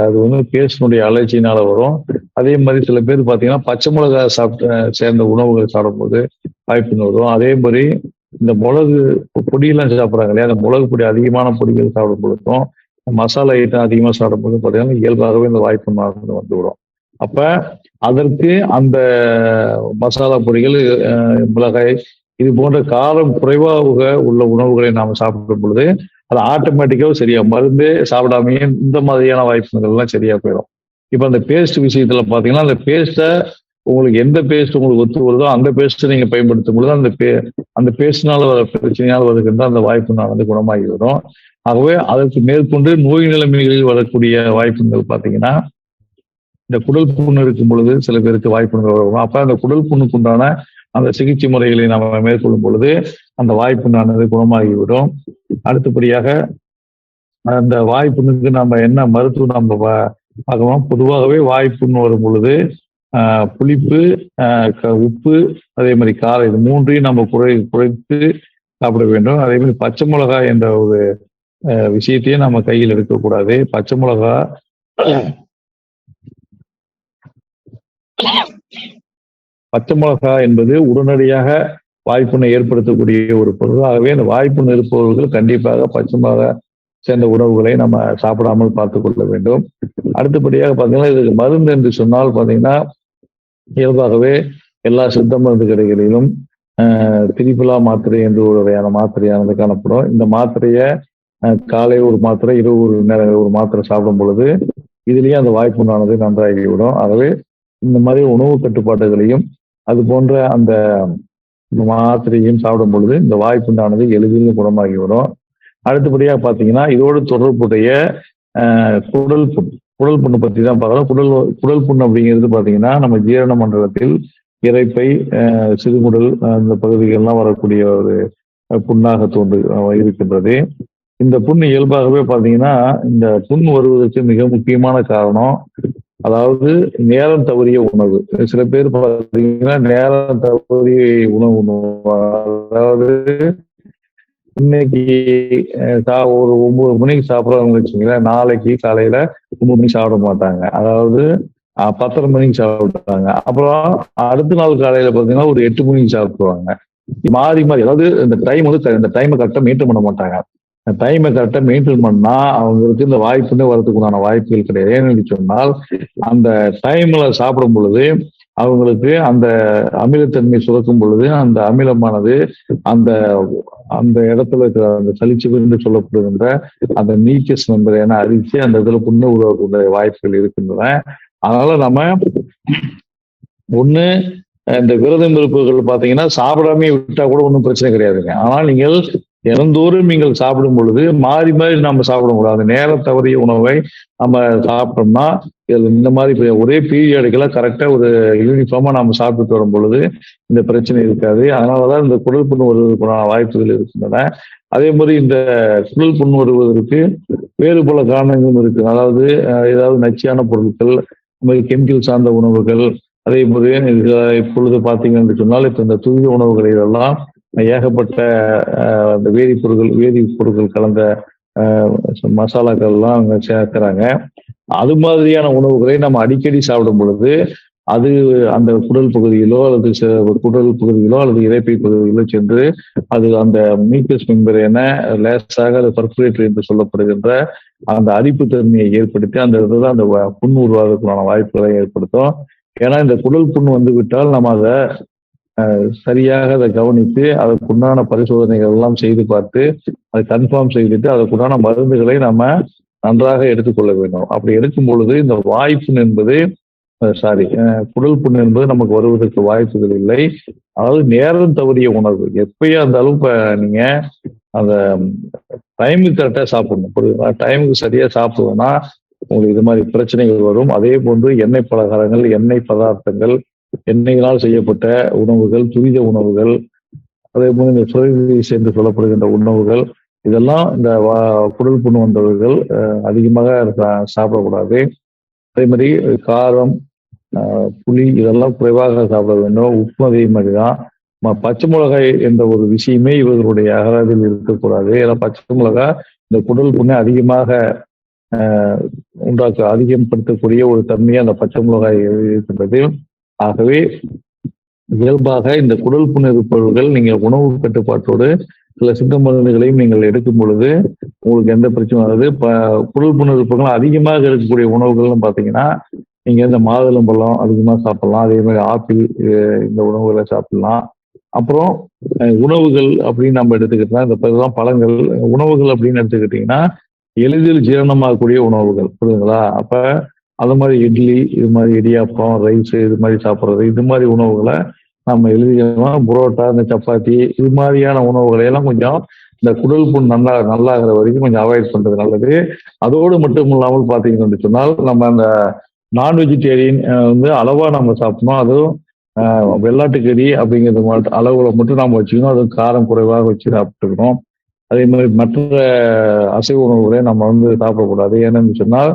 அது வந்து பேஸ்டினுடைய அலர்ஜினால வரும். அதே மாதிரி சில பேர் பார்த்தீங்கன்னா, பச்சை மிளகாய் சேர்ந்த உணவுகள் சாப்பிடும்போது வாய்ப்புண்ணு வரும். அதே மாதிரி இந்த மிளகு பொடியெல்லாம் சாப்பிட்றாங்க இல்லையா, அந்த மிளகு பொடி அதிகமான பொடிகள் சாப்பிடும் பொழுதும், மசாலா ஐட்டம் அதிகமாக சாப்பிடும்போது பார்த்தீங்கன்னா, இயல்பாகவே இந்த வாய்ப்புண்ணானது வந்துவிடும். அப்ப அதற்கு அந்த மசாலா பொடிகள், மிளகாய் இது போன்ற காரம் குறைவாக உள்ள உணவுகளை நாம் சாப்பிடும் பொழுது அது ஆட்டோமேட்டிக்காக சரியா மருந்தே சாப்பிடாமையே இந்த மாதிரியான வாய்ப்புகள் எல்லாம் சரியா போயிடும். இப்ப அந்த பேஸ்ட் விஷயத்துல பாத்தீங்கன்னா, அந்த பேஸ்ட்டை உங்களுக்கு எந்த பேஸ்ட் உங்களுக்கு ஒத்து வருதோ அந்த பேஸ்ட்டை நீங்க பயன்படுத்தும் பொழுது அந்த பேஸ்ட்னால வர பிரச்சனையால் வருகின்ற அந்த வாய்ப்புனால் வந்து குணமாகி வரும். ஆகவே அதற்கு மேற்கொண்டு நோய் நிலைமைகளில் வரக்கூடிய வாய்ப்புகள் பாத்தீங்கன்னா, இந்த குடல் புண்ணு இருக்கும் பொழுது சில பேருக்கு வாய்ப்புகள் வரும். அப்ப அந்த குடல் புண்ணுக்கு உண்டான அந்த சிகிச்சை முறைகளை நம்ம மேற்கொள்ளும் பொழுது அந்த வாய்ப்புண்ணானது குணமாகிவிடும். அடுத்தபடியாக அந்த வாய்ப்புண்ணுக்கு நம்ம என்ன மருத்துவம் நம்ம பார்க்கலாம். பொதுவாகவே வாய்ப்புண்ணு வரும் பொழுது புளிப்பு, உப்பு, அதே மாதிரி காரம் இது மூன்றையும் நம்ம குறைத்து சாப்பிட வேண்டும். அதே மாதிரி பச்சை மிளகாய் என்ற ஒரு விஷயத்தையும் நம்ம கையில் எடுக்கக்கூடாது. பச்சை மிளகாய் என்பது உடனடியாக வாய்ப்புண்ணை ஏற்படுத்தக்கூடிய ஒரு பொருளாகவே அந்த வாய்ப்புண்ணு இருப்பவர்கள் கண்டிப்பாக பச்சை மிளகாய் சேர்ந்த உணவுகளை நம்ம சாப்பிடாமல் பார்த்துக் கொள்ள வேண்டும். அடுத்தபடியாக பார்த்தீங்கன்னா, இதுக்கு மருந்து என்று சொன்னால் பார்த்தீங்கன்னா, இயல்பாகவே எல்லா சித்த மருந்து கடைகளிலும் திரிபுலா மாத்திரை என்று ஒரு வகையான மாத்திரையானது காணப்படும். இந்த மாத்திரையை காலை ஒரு மாத்திரை, இரவு ஒரு நேரம் ஒரு மாத்திரை சாப்பிடும் பொழுது இதுலேயே அந்த வாய்ப்புண்ணானது நன்றாகிவிடும். ஆகவே இந்த மாதிரி உணவு கட்டுப்பாடுகளையும் அது போன்ற அந்த மாத்திரையும் சாப்பிடும் பொழுது இந்த வாய்ப்புண்ணானது எளிதில் குணமாகிவிடும். அடுத்தபடியாக பார்த்தீங்கன்னா, இதோடு தொடர்புடைய குடல் புண்ணு பற்றி தான் பார்க்கலாம். குடல் புண்ணு அப்படிங்கிறது பார்த்தீங்கன்னா, நம்ம ஜீரண மண்டலத்தில் இரைப்பை, சிறுகுடல் அந்த பகுதிகள்லாம் வரக்கூடிய ஒரு புண்ணாக இருக்கின்றது. இந்த புண்ணு இயல்பாகவே பார்த்தீங்கன்னா, இந்த புண் வருவதற்கு மிக முக்கியமான காரணம் அதாவது நேரம் தவறிய உணவு. சில பேர் பார்த்தீங்கன்னா நேரம் தவறிய உணவு, அதாவது இன்னைக்கு ஒரு 9 மணிக்கு சாப்பிட்றாங்கன்னு வச்சுங்களேன், நாளைக்கு காலையில 9 மணிக்கு சாப்பிட மாட்டாங்க. அதாவது 10:30 மணிக்கு சாப்பிட்டாங்க. அப்புறம் அடுத்த நாள் காலையில பார்த்தீங்கன்னா ஒரு 8 மணிக்கு சாப்பிடுவாங்க. மாறி மாறி, அதாவது இந்த டைம் வந்து இந்த டைமை கரெக்டாக மெயின்டைன் பண்ண மாட்டாங்க. டைமை கரெக்டாக மெயின்டைன் பண்ணா அவங்களுக்கு இந்த வாய்ப்புன்னே வரதுக்குண்டான வாய்ப்புகள் கிடையாது. ஏன்னு சொன்னால் அந்த டைம்ல சாப்பிடும் பொழுது அவங்களுக்கு அந்த அமிலத்தன்மை சுரக்கும் பொழுது அந்த அமிலமானது அந்த அந்த இடத்துல இருக்கிற அந்த சளிச்சுவு என்று சொல்லப்படுகின்ற அந்த நீக்கஸ் மெம்பரேனை அரிச்சு அந்த இதுல புண்ணு உருவாக்கக்கூடிய வாய்ப்புகள் இருக்கின்றன. அதனால நம்ம ஒண்ணு இந்த விரதம் இருப்புகள் பார்த்தீங்கன்னா சாப்பிடாமே விட்டா கூட ஒன்றும் பிரச்சனை கிடையாதுங்க. ஆனால் நீங்கள் தினந்தோறும் நீங்கள் சாப்பிடும் பொழுது மாறி மாறி நம்ம சாப்பிடக்கூடாது. நேரம் தவறிய உணவை நம்ம சாப்பிட்டோம்னா இந்த மாதிரி ஒரே பீரியடுக்கெல்லாம் கரெக்டா ஒரு யூனிஃபார்மா நம்ம சாப்பிட்டு வரும் பொழுது இந்த பிரச்சனை இருக்காது. அதனாலதான் இந்த குடல் புண்ணு வருவதற்கான வாய்ப்புகள் இருக்கின்றன. அதே மாதிரி இந்த குடல் புண்ணு வருவதற்கு வேறு பல காரணங்களும் இருக்கு. அதாவது ஏதாவது நச்சியான பொருட்கள், கெமிக்கல் சார்ந்த உணவுகள், அதே போது இப்பொழுது பார்த்தீங்கன்னு சொன்னால் இப்ப இந்த துரித உணவுகள் இதெல்லாம் ஏகப்பட்ட அந்த வேதிப்பொருட்கள் கலந்த மசாலாக்கள்லாம் அவங்க சேர்க்கிறாங்க. அது மாதிரியான உணவுகளை நம்ம அடிக்கடி சாப்பிடும் பொழுது அது அந்த குடல் பகுதியிலோ அல்லது இரைப்பை பகுதியிலோ சென்று அது அந்த மீக்கஸ் மெம்பரேனை லேசாக அது பர்ஃபரேட்டர் என்று சொல்லப்படுகின்ற அந்த அரிப்பு தன்மையை ஏற்படுத்தி அந்த இடத்துல அந்த புண் உருவாகிறதுக்கான வாய்ப்புகளை ஏற்படுத்தும். ஏன்னா இந்த குடல் புண் வந்து விட்டால் நம்ம அதை சரியாக அதை கவனித்து அதற்குண்டான பரிசோதனைகள் எல்லாம் செய்து பார்த்து அதை கன்ஃபார்ம் செய்துட்டு அதற்குண்டான மருந்துகளை நம்ம நன்றாக எடுத்துக்கொள்ள வேண்டும். அப்படி எடுக்கும் பொழுது இந்த வாய்ப்புண் என்பது குடல் புண் என்பது நமக்கு வருவதற்கு வாய்ப்புகள் இல்லை. அதாவது நேரம் தவறிய உணவு எப்பயா இருந்தாலும் இப்ப நீங்க அந்த டைமுக்கு கரெக்டாக சாப்பிடணும். புரியுதுங்களா? டைமுக்கு சரியா சாப்பிடுவோம்னா உங்களுக்கு இது மாதிரி பிரச்சனைகள் வரும். அதே போன்று எண்ணெய் பலகாரங்கள், எண்ணெய் பதார்த்தங்கள், எண்ணெய்களால் செய்யப்பட்ட உணவுகள், துரித உணவுகள், அதே போல இந்த ஃப்ரைட் என்று சொல்லப்படுகின்ற உணவுகள், இதெல்லாம் இந்த குடல் புண்ணு வந்தவர்கள் அதிகமாக சாப்பிடக்கூடாது. அதே மாதிரி காரம், புளி இதெல்லாம் குறைவாக சாப்பிட வேண்டும். உப்பு அதே மாதிரி தான். பச்சை மிளகாய் என்ற ஒரு விஷயமே இவர்களுடைய அகராதியில் இருக்கக்கூடாது. ஏன்னா பச்சை மிளகாய் இந்த குடல் புண்ணை அதிகமாக அதிகப்படுத்தக்கூடிய ஒரு தன்மையை அந்த பச்சை மிளகாய் இருக்கின்றது. ஆகவே இயல்பாக இந்த குடல் புண்ணு இருப்பவர்கள் நீங்கள் உணவு கட்டுப்பாட்டோடு சில சித்த மருந்துகளையும் நீங்கள் எடுக்கும் பொழுது உங்களுக்கு எந்த பிரச்சனையும் வராது. குடல் புண்ணு இருப்பவர்கள் அதிகமாக இருக்கக்கூடிய உணவுகள்னு பார்த்தீங்கன்னா நீங்க இந்த மாதுளம்பழம் அதிகமாக சாப்பிடலாம். அதே மாதிரி ஆப்பிள் இந்த உணவுகளை சாப்பிடலாம். அப்புறம் உணவுகள் அப்படின்னு நம்ம எடுத்துக்கிட்டோம்னா இந்த பழங்கள் உணவுகள் அப்படின்னு எடுத்துக்கிட்டீங்கன்னா எளிதில் ஜீரணமாகக்கூடிய உணவுகள், புரியுதுங்களா? அப்ப அது மாதிரி இட்லி, இது மாதிரி இடியாப்பம், ரைஸ் இது மாதிரி சாப்பிட்றது, இது மாதிரி உணவுகளை நம்ம எளிதாக புரோட்டா, இந்த சப்பாத்தி இது மாதிரியான உணவுகளை எல்லாம் கொஞ்சம் இந்த குடல் புண் நல்லாகிற வரைக்கும் கொஞ்சம் அவாய்ட் பண்றது நல்லது. அதோடு மட்டும் இல்லாமல் பார்த்தீங்கன்னு சொன்னால் நம்ம அந்த நான் வெஜிடேரியன் வந்து அளவா நம்ம சாப்பிடணும். அதுவும் வெள்ளாட்டுக்கறி அப்படிங்கிறது அளவுல மட்டும் நம்ம வச்சுக்கணும். அதுவும் காரம் குறைவாக வச்சு சாப்பிட்டுக்கணும். அதே மாதிரி மற்ற அசைவ உணவுகளை நம்ம வந்து சாப்பிடக்கூடாது. ஏன்னு சொன்னால்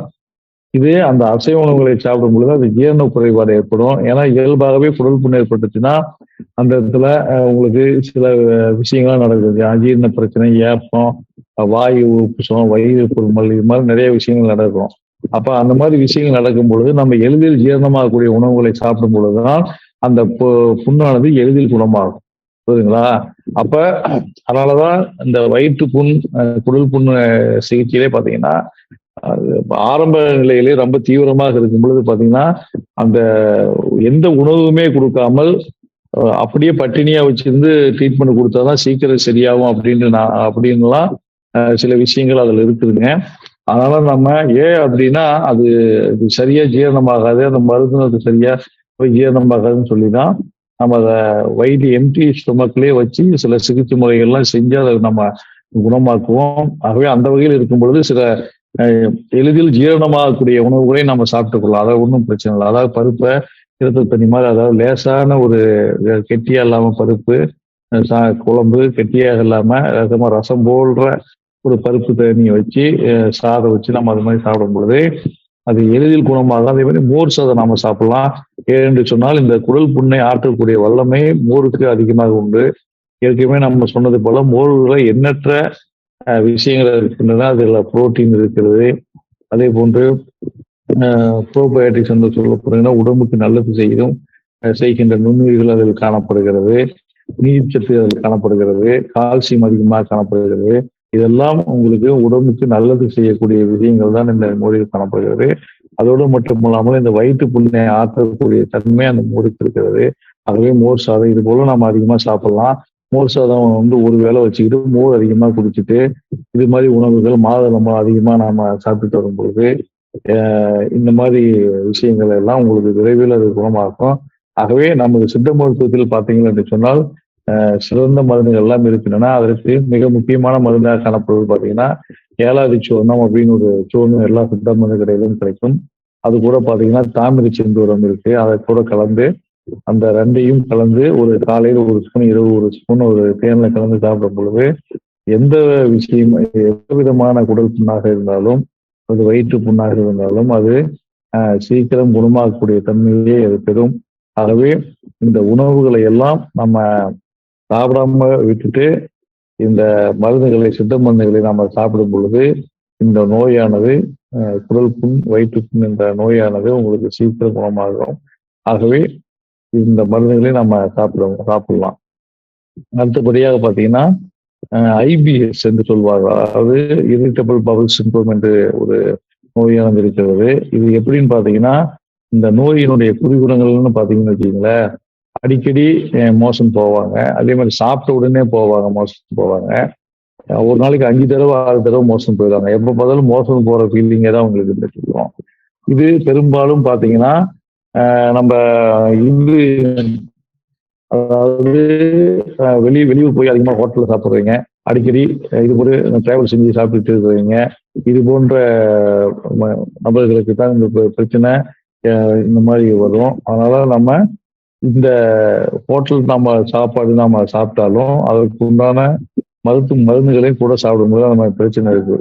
இதே அந்த அசைவ உணவுகளை சாப்பிடும் பொழுது அது ஜீரண குறைபாடு ஏற்படும். ஏன்னா இயல்பாகவே குடல் புண்ணு ஏற்பட்டுச்சுன்னா அந்த இடத்துல உங்களுக்கு சில விஷயங்கள்லாம் நடக்குது. அஜீரண பிரச்சனை, ஏப்பம், வாயு உப்புசம், வயிறு பொருமல், இது மாதிரி நிறைய விஷயங்கள் நடக்கும். அப்ப அந்த மாதிரி விஷயங்கள் நடக்கும் பொழுது நம்ம எளிதில் ஜீரணமாகக்கூடிய உணவுகளை சாப்பிடும் பொழுதுதான் அந்த புண்ணானது எளிதில் குணமாகும். புரியுதுங்களா? அப்ப அதனாலதான் இந்த வயிற்று புண், குடல் புண்ணு சிகிச்சையிலே பாத்தீங்கன்னா ஆரம்ப நிலையிலே ரொம்ப தீவிரமாக இருக்கும் பொழுது பாத்தீங்கன்னா அந்த எந்த உணவுமே கொடுக்காமல் அப்படியே பட்டினியா வச்சிருந்து ட்ரீட்மெண்ட் கொடுத்தாதான் சீக்கிரம் சரியாகும் அப்படின்னுலாம் சில விஷயங்கள் அதுல இருக்குதுங்க. அதனால நம்ம ஏன் அப்படின்னா அது சரியா ஜீரணமாகாது, அந்த மருந்து அது சரியா போய் ஜீரணமாகாதுன்னு சொல்லிதான் நம்ம அதை வயிறு எம்டி ஸ்டொமக்லேயே வச்சு சில சிகிச்சை முறைகள்லாம் செஞ்சு அதை நம்ம குணமாக்குவோம். ஆகவே அந்த வகையில் இருக்கும் பொழுது சில எளிதில் ஜீரணமாகக்கூடிய உணவுகளை நம்ம சாப்பிட்டுக்கொள்ளலாம். அதாவது ஒன்றும் பிரச்சனை இல்லை. அதாவது பருப்பை இருத்த தண்ணி மாதிரி, அதாவது லேசான ஒரு கெட்டியா இல்லாம பருப்பு குழம்பு கெட்டியாக இல்லாம ரசம் போன்ற ஒரு பருப்பு தண்ணியை வச்சு சாதம் வச்சு நம்ம அது மாதிரி சாப்பிடும் பொழுது அது எளிதில் குணமாகும். அதே மாதிரி மோர் சாதம் நாம சாப்பிடலாம். ஏனென்று சொன்னால் இந்த குடல் புண்ணை ஆற்றக்கூடிய வல்லமை மோருக்கு அதிகமாக உண்டு. ஏற்கனவே நம்ம சொன்னது போல மோர்ல எண்ணற்ற விஷயங்கள் இருக்கின்றன. அதுல புரோட்டீன் இருக்கிறது. அதே போன்று ப்ரோபயோட்டிக்ஸ் என்று சொல்லப்படுகிற உடம்புக்கு நல்லது செய்கின்ற நுண்ணுயிர்கள் அதில் காணப்படுகிறது. நீர்ச்சத்து அதில் காணப்படுகிறது. கால்சியம் அதிகமாக காணப்படுகிறது. இதெல்லாம் உங்களுக்கு உடம்புக்கு நல்லது செய்யக்கூடிய விஷயங்கள் தான் இந்த மோரில் காணப்படுகிறது. அதோடு மட்டுமல்லாமல் இந்த வயிற்று புண்ணை ஆற்றக்கூடிய தன்மை அந்த மோருக்கு இருக்கிறது. ஆகவே மோர் சாதம் இது போல நம்ம அதிகமா சாப்பிடலாம். மோர் சாதம் வந்து ஒரு வேளை வச்சுக்கிட்டு மோர் அதிகமா குடிச்சிட்டு இது மாதிரி உணவுகள் மாதுளம்பழம் அதிகமா நாம சாப்பிட்டு வரும் பொழுது இந்த மாதிரி விஷயங்கள் எல்லாம் உங்களுக்கு விரைவில் அது குணமாகும். ஆகவே நமது சித்த மருத்துவத்தில் பார்த்தீங்கன்னா என்று சொன்னால் சிறந்த மருந்துகள் எல்லாம் இருக்கின்றன. அதற்கு மிக முக்கியமான மருந்தாக காணப்படுவது பார்த்தீங்கன்னா ஏலாதி சூர்ணம் அப்படின்னு ஒரு சூர்ணம் எல்லா சித்த மருந்து கடையிலும் கிடைக்கும். அது கூட பார்த்தீங்கன்னா தாமிர செந்தூரம் இருக்கு. அதை கூட கலந்து அந்த ரெண்டையும் கலந்து ஒரு காலையில் ஒரு ஸ்பூன், இரவு ஒரு ஸ்பூன் ஒரு தேன்ல கலந்து சாப்பிடும் பொழுது எந்த விஷயம் எந்த விதமான குடல் புண்ணாக இருந்தாலும் அது வயிற்று புண்ணாக இருந்தாலும் அது சீக்கிரம் குணமாகக்கூடிய தன்மையே அது பெறும். ஆகவே இந்த உணவுகளை எல்லாம் நம்ம சாப்பிடாம விட்டுட்டு இந்த மருந்துகளை சித்த மருந்துகளை நம்ம சாப்பிடும் பொழுது இந்த நோயானது குடல் புண், வயிற்று புண் என்ற நோயானது உங்களுக்கு சீக்கிரம் குணமாகும். ஆகவே இந்த மருந்துகளை நம்ம சாப்பிடலாம். அடுத்தபடியாக பார்த்தீங்கன்னா ஐபிஎஸ் என்று சொல்வாங்க. அதாவது இரிட்டபிள் பவுல் சிண்ட்ரோம் என்று ஒரு நோயானது இருக்கிறது. இது எப்படின்னு பார்த்தீங்கன்னா இந்த நோயினுடைய குறிகுணங்கள்னு பார்த்தீங்கன்னு வச்சுக்கீங்களேன், அடிக்கடி மோசம் போவாங்க. அதே மாதிரி சாப்பிட்ட உடனே மோசம் போவாங்க. ஒரு நாளைக்கு 5 தடவை 6 தடவை மோசம் போயிடுவாங்க. எப்போ பார்த்தாலும் மோசம் போற ஃபீலிங்கே தான் உங்களுக்கு இருந்துட்டு. இது பெரும்பாலும் பார்த்தீங்கன்னா நம்ம அதாவது வெளியூர் போய் அதிகமாக ஹோட்டலில் சாப்பிட்றீங்க, அடிக்கடி இது போல டிராவல் செஞ்சு சாப்பிட்டுட்டு இருக்கிறீங்க, இது போன்ற நபர்களுக்கு தான் இந்த பிரச்சனை இந்த மாதிரி வரும். அதனால நம்ம இந்த ஹோட்டல் நம்ம சாப்பாடு நம்ம சாப்பிட்டாலும் அதற்கு உண்டான மருந்துகளையும் கூட சாப்பிடும்போது நம்ம பிரச்சனை இருக்கு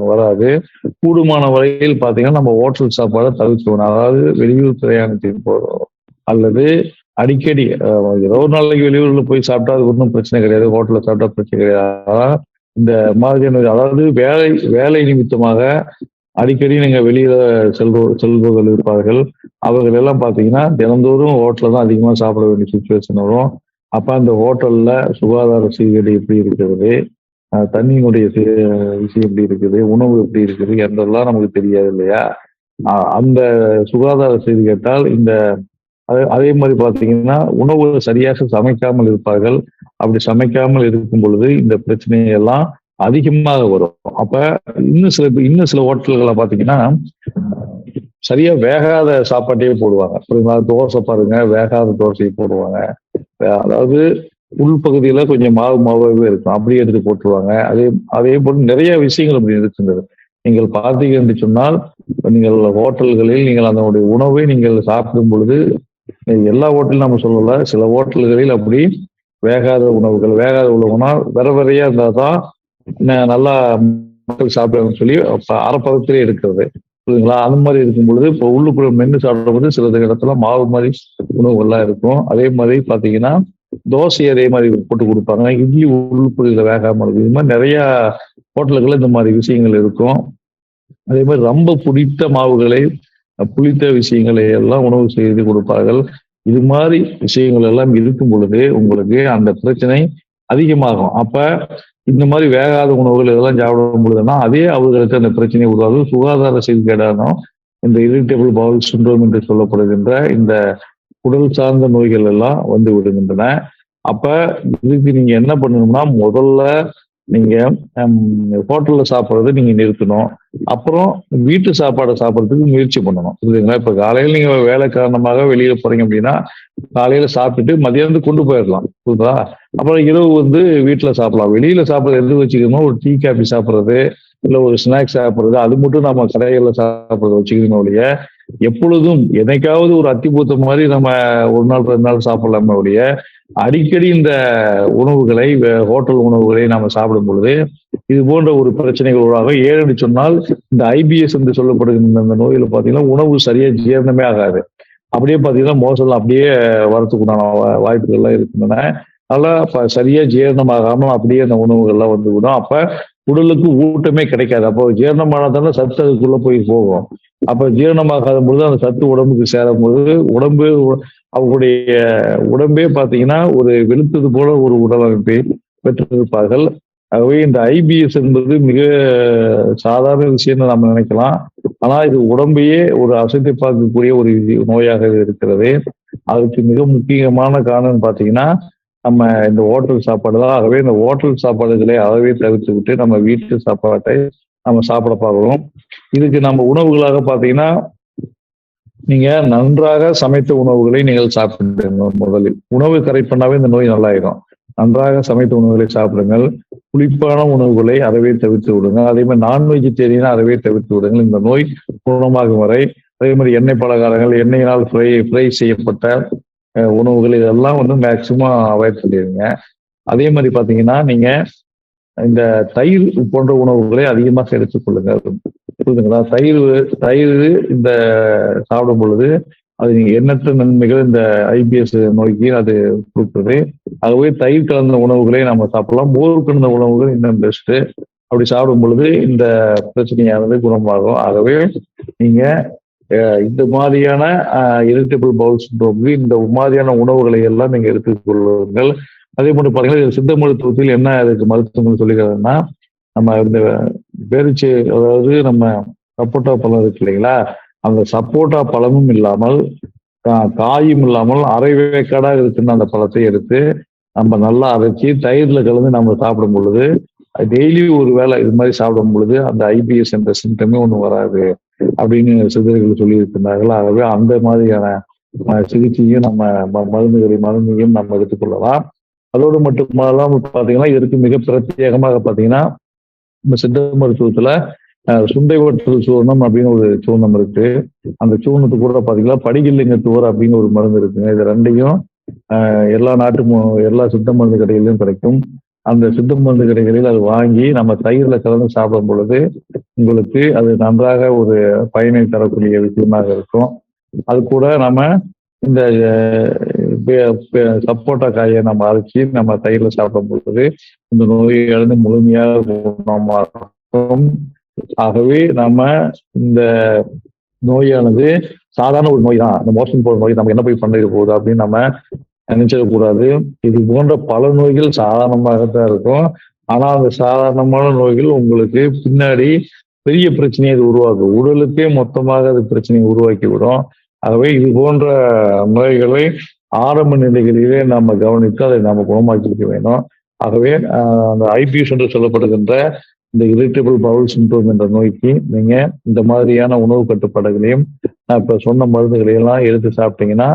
வராது. கூடுமான வரையில் பார்த்தீங்கன்னா நம்ம ஹோட்டல் சாப்பாடை தவிர்க்கணும். அதாவது வெளியூர் பிரயாணத்தின் போதும் அல்லது அடிக்கடி ஏதோ ஒரு நாளைக்கு வெளியூர்ல போய் சாப்பிட்டா அது ஒன்றும் பிரச்சனை கிடையாது. ஹோட்டல்ல சாப்பிட்டா பிரச்சனை கிடையாது. ஆனால் இந்த மாதிரியான அதாவது வேலை நிமித்தமாக அடிக்கடி நீங்க வெளியில செல்பவர்கள் இருப்பார்கள். அவர்கள் எல்லாம் பாத்தீங்கன்னா தினந்தோறும் ஹோட்டல்ல தான் அதிகமா சாப்பிட வேண்டிய சுச்சுவேஷன் வரும். அப்ப அந்த ஹோட்டல்ல சுகாதார சீர்கேடு எப்படி இருக்கிறது, தண்ணியினுடைய விஷயம் எப்படி இருக்குது, உணவு எப்படி இருக்குது என்றெல்லாம் நமக்கு தெரியாது இல்லையா? அந்த சுகாதார சீர்கேட்டால் இந்த அதே மாதிரி பாத்தீங்கன்னா உணவு சரியாக சமைக்காமல் இருப்பார்கள். அப்படி சமைக்காமல் இருக்கும் பொழுது இந்த பிரச்சனையெல்லாம் அதிகமாக வரும். அப்ப இன்னும் சில ஹோட்டல்களை பாத்தீங்கன்னா சரியா வேகாத சாப்பாட்டையே போடுவாங்க. தோசை பாருங்க, வேகாத தோசையை போடுவாங்க. அதாவது உள்பகுதியில கொஞ்சம் மாவாகவே இருக்கும், அப்படியே எடுத்து போட்டுருவாங்க. அதே போல நிறைய விஷயங்கள் அப்படி இருக்கின்றது. நீங்கள் பார்த்தீங்க என்று சொன்னால் நீங்கள் ஹோட்டல்களில் நீங்கள் அதனுடைய உணவை நீங்கள் சாப்பிடும் பொழுது எல்லா ஹோட்டலும் நம்ம சொல்லல, சில ஹோட்டல்களில் அப்படி வேகாத உணவுனா வெறையா இருந்தால் தான் நல்லா மக்கள் சாப்பிடுவாங்கன்னு சொல்லி அரைப்பதத்திலே இருக்கிறது புரியுதுங்களா? அந்த மாதிரி இருக்கும் பொழுது இப்போ உள்ளுக்குள்ள மென்று சாப்பிடும்போது சில இடத்துல மாவு மாதிரி உணவுகள்லாம் இருக்கும். அதே மாதிரி பாத்தீங்கன்னா தோசை அதே மாதிரி போட்டு கொடுப்பாங்க, இட்லி உள்ளுக்குள்ள வேகாம இருக்கும். இது மாதிரி நிறைய ஹோட்டல்கள் இந்த மாதிரி விஷயங்கள் இருக்கும். அதே மாதிரி ரொம்ப புளித்த மாவுகளை புளித்த விஷயங்களை எல்லாம் உணவு செய்து கொடுப்பார்கள். இது மாதிரி விஷயங்கள் எல்லாம் இருக்கும் பொழுது உங்களுக்கு அந்த பிரச்சனை அதிகமாகும். அப்ப இந்த மாதிரி வேகாத உணவுகள் இதெல்லாம் சாப்பிடும் பொழுதுன்னா அதே அவர்களுக்கு அந்த பிரச்சனை உருவாகும். சுகாதார சீர்கேடானோ இந்த இரிட்டபிள் பவுல் சிண்ட்ரோம் என்று சொல்லப்படுகின்ற இந்த உடல் சார்ந்த நோய்கள் எல்லாம் வந்து விடுகின்றன. அப்ப இதுக்கு நீங்க என்ன பண்ணணும்னா முதல்ல நீங்க ஹோட்டல்ல சாப்பிட்றதை நீங்க நிறுத்தணும். அப்புறம் வீட்டு சாப்பாடை சாப்பிட்றதுக்கு முயற்சி பண்ணணும் புரியுதுங்களா? இப்ப காலையில நீங்க வேலை காரணமாக வெளியில போறீங்க அப்படின்னா காலையில சாப்பிட்டுட்டு மதியானத்துக்கு கொண்டு போயிடலாம் புரியுதா? அப்புறம் இரவு வீட்டுல சாப்பிடலாம். வெளியில சாப்பிட்றது எது வச்சுக்கணும், ஒரு டீ காபி சாப்பிட்றது இல்ல ஒரு ஸ்நாக்ஸ் சாப்பிட்றது, அது மட்டும் நம்ம கடைகளில் சாப்பிட்றத வச்சுக்கணும் ஒழிய எப்பொழுதும் என்னைக்காவது ஒரு அத்திபூத்த மாதிரி நம்ம ஒரு நாள் 2 நாள் சாப்பிடலாமே ஒழிய அடிக்கடி இந்த உணவுகளை ஹோட்டல் உணவுகளை நாம சாப்பிடும் பொழுது இது போன்ற ஒரு பிரச்சனைகள் உருவாக ஏன்னு சொன்னால் இந்த ஐபிஎஸ் என்று சொல்லப்படுகின்ற இந்த நோயில பாத்தீங்கன்னா உணவு சரியா ஜீரணமே ஆகாது. அப்படியே பாத்தீங்கன்னா மோசம் அப்படியே வரத்துக்குண்டான வாய்ப்புகள்லாம் இருக்கின்றன. நல்லா சரியா ஜீரணமாகாமல் அப்படியே அந்த உணவுகள்லாம் வந்துவிடும். அப்ப உடலுக்கு ஊட்டமே கிடைக்காது. அப்போ ஜீரணமானதான சத்து அதுக்குள்ள போய் போகும். அப்ப ஜீரணமாகாத பொழுது அந்த சத்து உடம்புக்கு சேரும் போது அவங்களுடைய உடம்பே பாத்தீங்கன்னா ஒரு வெளுத்தது போல ஒரு உடலமைப்பை பெற்றிருப்பார்கள். ஆகவே இந்த ஐபிஎஸ் என்பது மிக சாதாரண விஷயம்னு நம்ம நினைக்கலாம். ஆனா இது உடம்பையே ஒரு அசைத்து பார்க்கக்கூடிய ஒரு நோயாக இருக்கிறது. அதுக்கு மிக முக்கியமான காரணம் பாத்தீங்கன்னா நம்ம இந்த ஹோட்டல் சாப்பாடு தான். ஆகவே இந்த ஹோட்டல் சாப்பாடுகளை அறவே தவிர்த்து விட்டு நம்ம வீட்டு சாப்பாட்டை நம்ம சாப்பிட பார்க்கணும். இதுக்கு நம்ம உணவுகளாக பாத்தீங்கன்னா நீங்க நன்றாக சமைத்த உணவுகளை நீங்கள் சாப்பிடுங்க. முதலில் உணவு கரெக்ட் பண்ணாவே இந்த நோய் நல்லாயிடும். நன்றாக சமைத்த உணவுகளை சாப்பிடுங்கள். புளிப்பான உணவுகளை அறவே தவிர்த்து விடுங்க. அதே மாதிரி நான் வெஜிடேரியனை அறவே தவிர்த்து விடுங்கள் இந்த நோய் குணமாகும் வரை. அதே மாதிரி எண்ணெய் பலகாரங்கள், எண்ணெயினால் ஃப்ரை செய்யப்பட்ட உணவுகள் இதெல்லாம் மேக்சிமம் அவாய்ட் பண்ணிடுங்க. அதே மாதிரி பாத்தீங்கன்னா நீங்க இந்த தயிர் போன்ற உணவுகளை அதிகமாக எடுத்துக்கொள்ளுங்க புரியுதுங்களா? தயிர் இந்த சாப்பிடும் பொழுது அது நீங்க எண்ணற்ற நன்மைகள் இந்த ஐபிஎஸ் நோய்க்கு அது கொடுக்குறது. ஆகவே தயிர் கலந்த உணவுகளை நம்ம சாப்பிடலாம். மோர் கலந்த உணவுகள் இன்னும் பெஸ்ட். அப்படி சாப்பிடும் பொழுது இந்த பிரச்சனையானது குணமாகும். ஆகவே நீங்க இந்த மாதிரியான இரிட்டபிள் பவுல் சிண்ட்ரோம் இந்த மாதிரியான உணவுகளை எல்லாம் நீங்க எடுத்துக்கொள்ளுங்கள். அதே போன்று பாத்தீங்கன்னா சித்த மருத்துவத்தில் என்ன அதுக்கு மருத்துவங்கள் சொல்லிக்கிறதுன்னா நம்ம இந்த பேரிச்சு அதாவது நம்ம சப்போட்டா பழம் இருக்கு இல்லைங்களா, அந்த சப்போட்டா பழமும் இல்லாமல் காயும் இல்லாமல் அரை வேக்காடாக இருக்குன்னு அந்த பழத்தை எடுத்து நம்ம நல்லா அரைச்சி தயிர்ல கலந்து நம்ம சாப்பிடும் பொழுது டெய்லி ஒரு வேளை இது மாதிரி சாப்பிடும் பொழுது அந்த ஐபிஎஸ் என்ற சிம்டமே ஒண்ணு வராது அப்படின்னு சித்தர்கள் சொல்லி இருக்கிறார்கள். ஆகவே அந்த மாதிரியான சிகிச்சையும் நம்ம மருந்துகளையும் நம்ம எடுத்துக்கொள்ளலாம். அதோடு மட்டுமல்லாம பாத்தீங்கன்னா இதற்கு மிக பிரத்யேகமாக பாத்தீங்கன்னா நம்ம சித்த மருத்துவத்துல சுண்டை வற்றல் சூர்ணம் அப்படின்னு ஒரு சூர்ணம் இருக்கு. அந்த சூர்ணத்துக்கு கூட பாத்தீங்கன்னா படிகில்லிங்கத்தூர் அப்படின்னு ஒரு மருந்து இருக்குங்க. இது ரெண்டையும் எல்லா எல்லா சித்த மருந்து கடைகளிலும் கிடைக்கும். அந்த சித்த மருந்து கடைகளில் அது வாங்கி நம்ம தயிர்ல கலந்து சாப்பிடும் பொழுது உங்களுக்கு அது நன்றாக ஒரு பயனை தரக்கூடிய விஷயமாக இருக்கும். அது கூட நம்ம இந்த சப்போட்டா காயை நம்ம அரைச்சி நம்ம தயிர்ல சாப்பிடும் பொழுது இந்த நோயானது முழுமையாக குணமாகும். ஆகவே நம்ம இந்த நோயானது சாதாரண ஒரு நோய் தான், இந்த மோஷன் போற நோய் நம்ம என்ன போய் பண்ணிட போகுது அப்படின்னு நம்ம நினைச்சிடக்கூடாது. இது போன்ற பல நோய்கள் சாதாரணமாகத்தான் இருக்கும். ஆனா அந்த சாதாரணமான நோய்கள் உங்களுக்கு பின்னாடி பெரிய பிரச்சனையை அது உருவாக்கும். உடலுக்கே மொத்தமாக அது பிரச்சனையை உருவாக்கி விடும். ஆகவே இது போன்ற நோய்களை ஆரம்ப நிலைகளிலே நம்ம கவனித்து அதை நம்ம குணமாக்கிக்க வேணும். ஆகவே அந்த ஐபிஎஸ் என்று சொல்லப்படுகின்ற இந்த இரிட்டபிள் பவுல் சிண்ட்ரோம் என்ற நோய்க்கு நீங்க இந்த மாதிரியான உணவு கட்டுப்பாடுகளையும் நான் இப்ப சொன்ன மருந்துகளை எல்லாம் எடுத்து சாப்பிட்டீங்கன்னா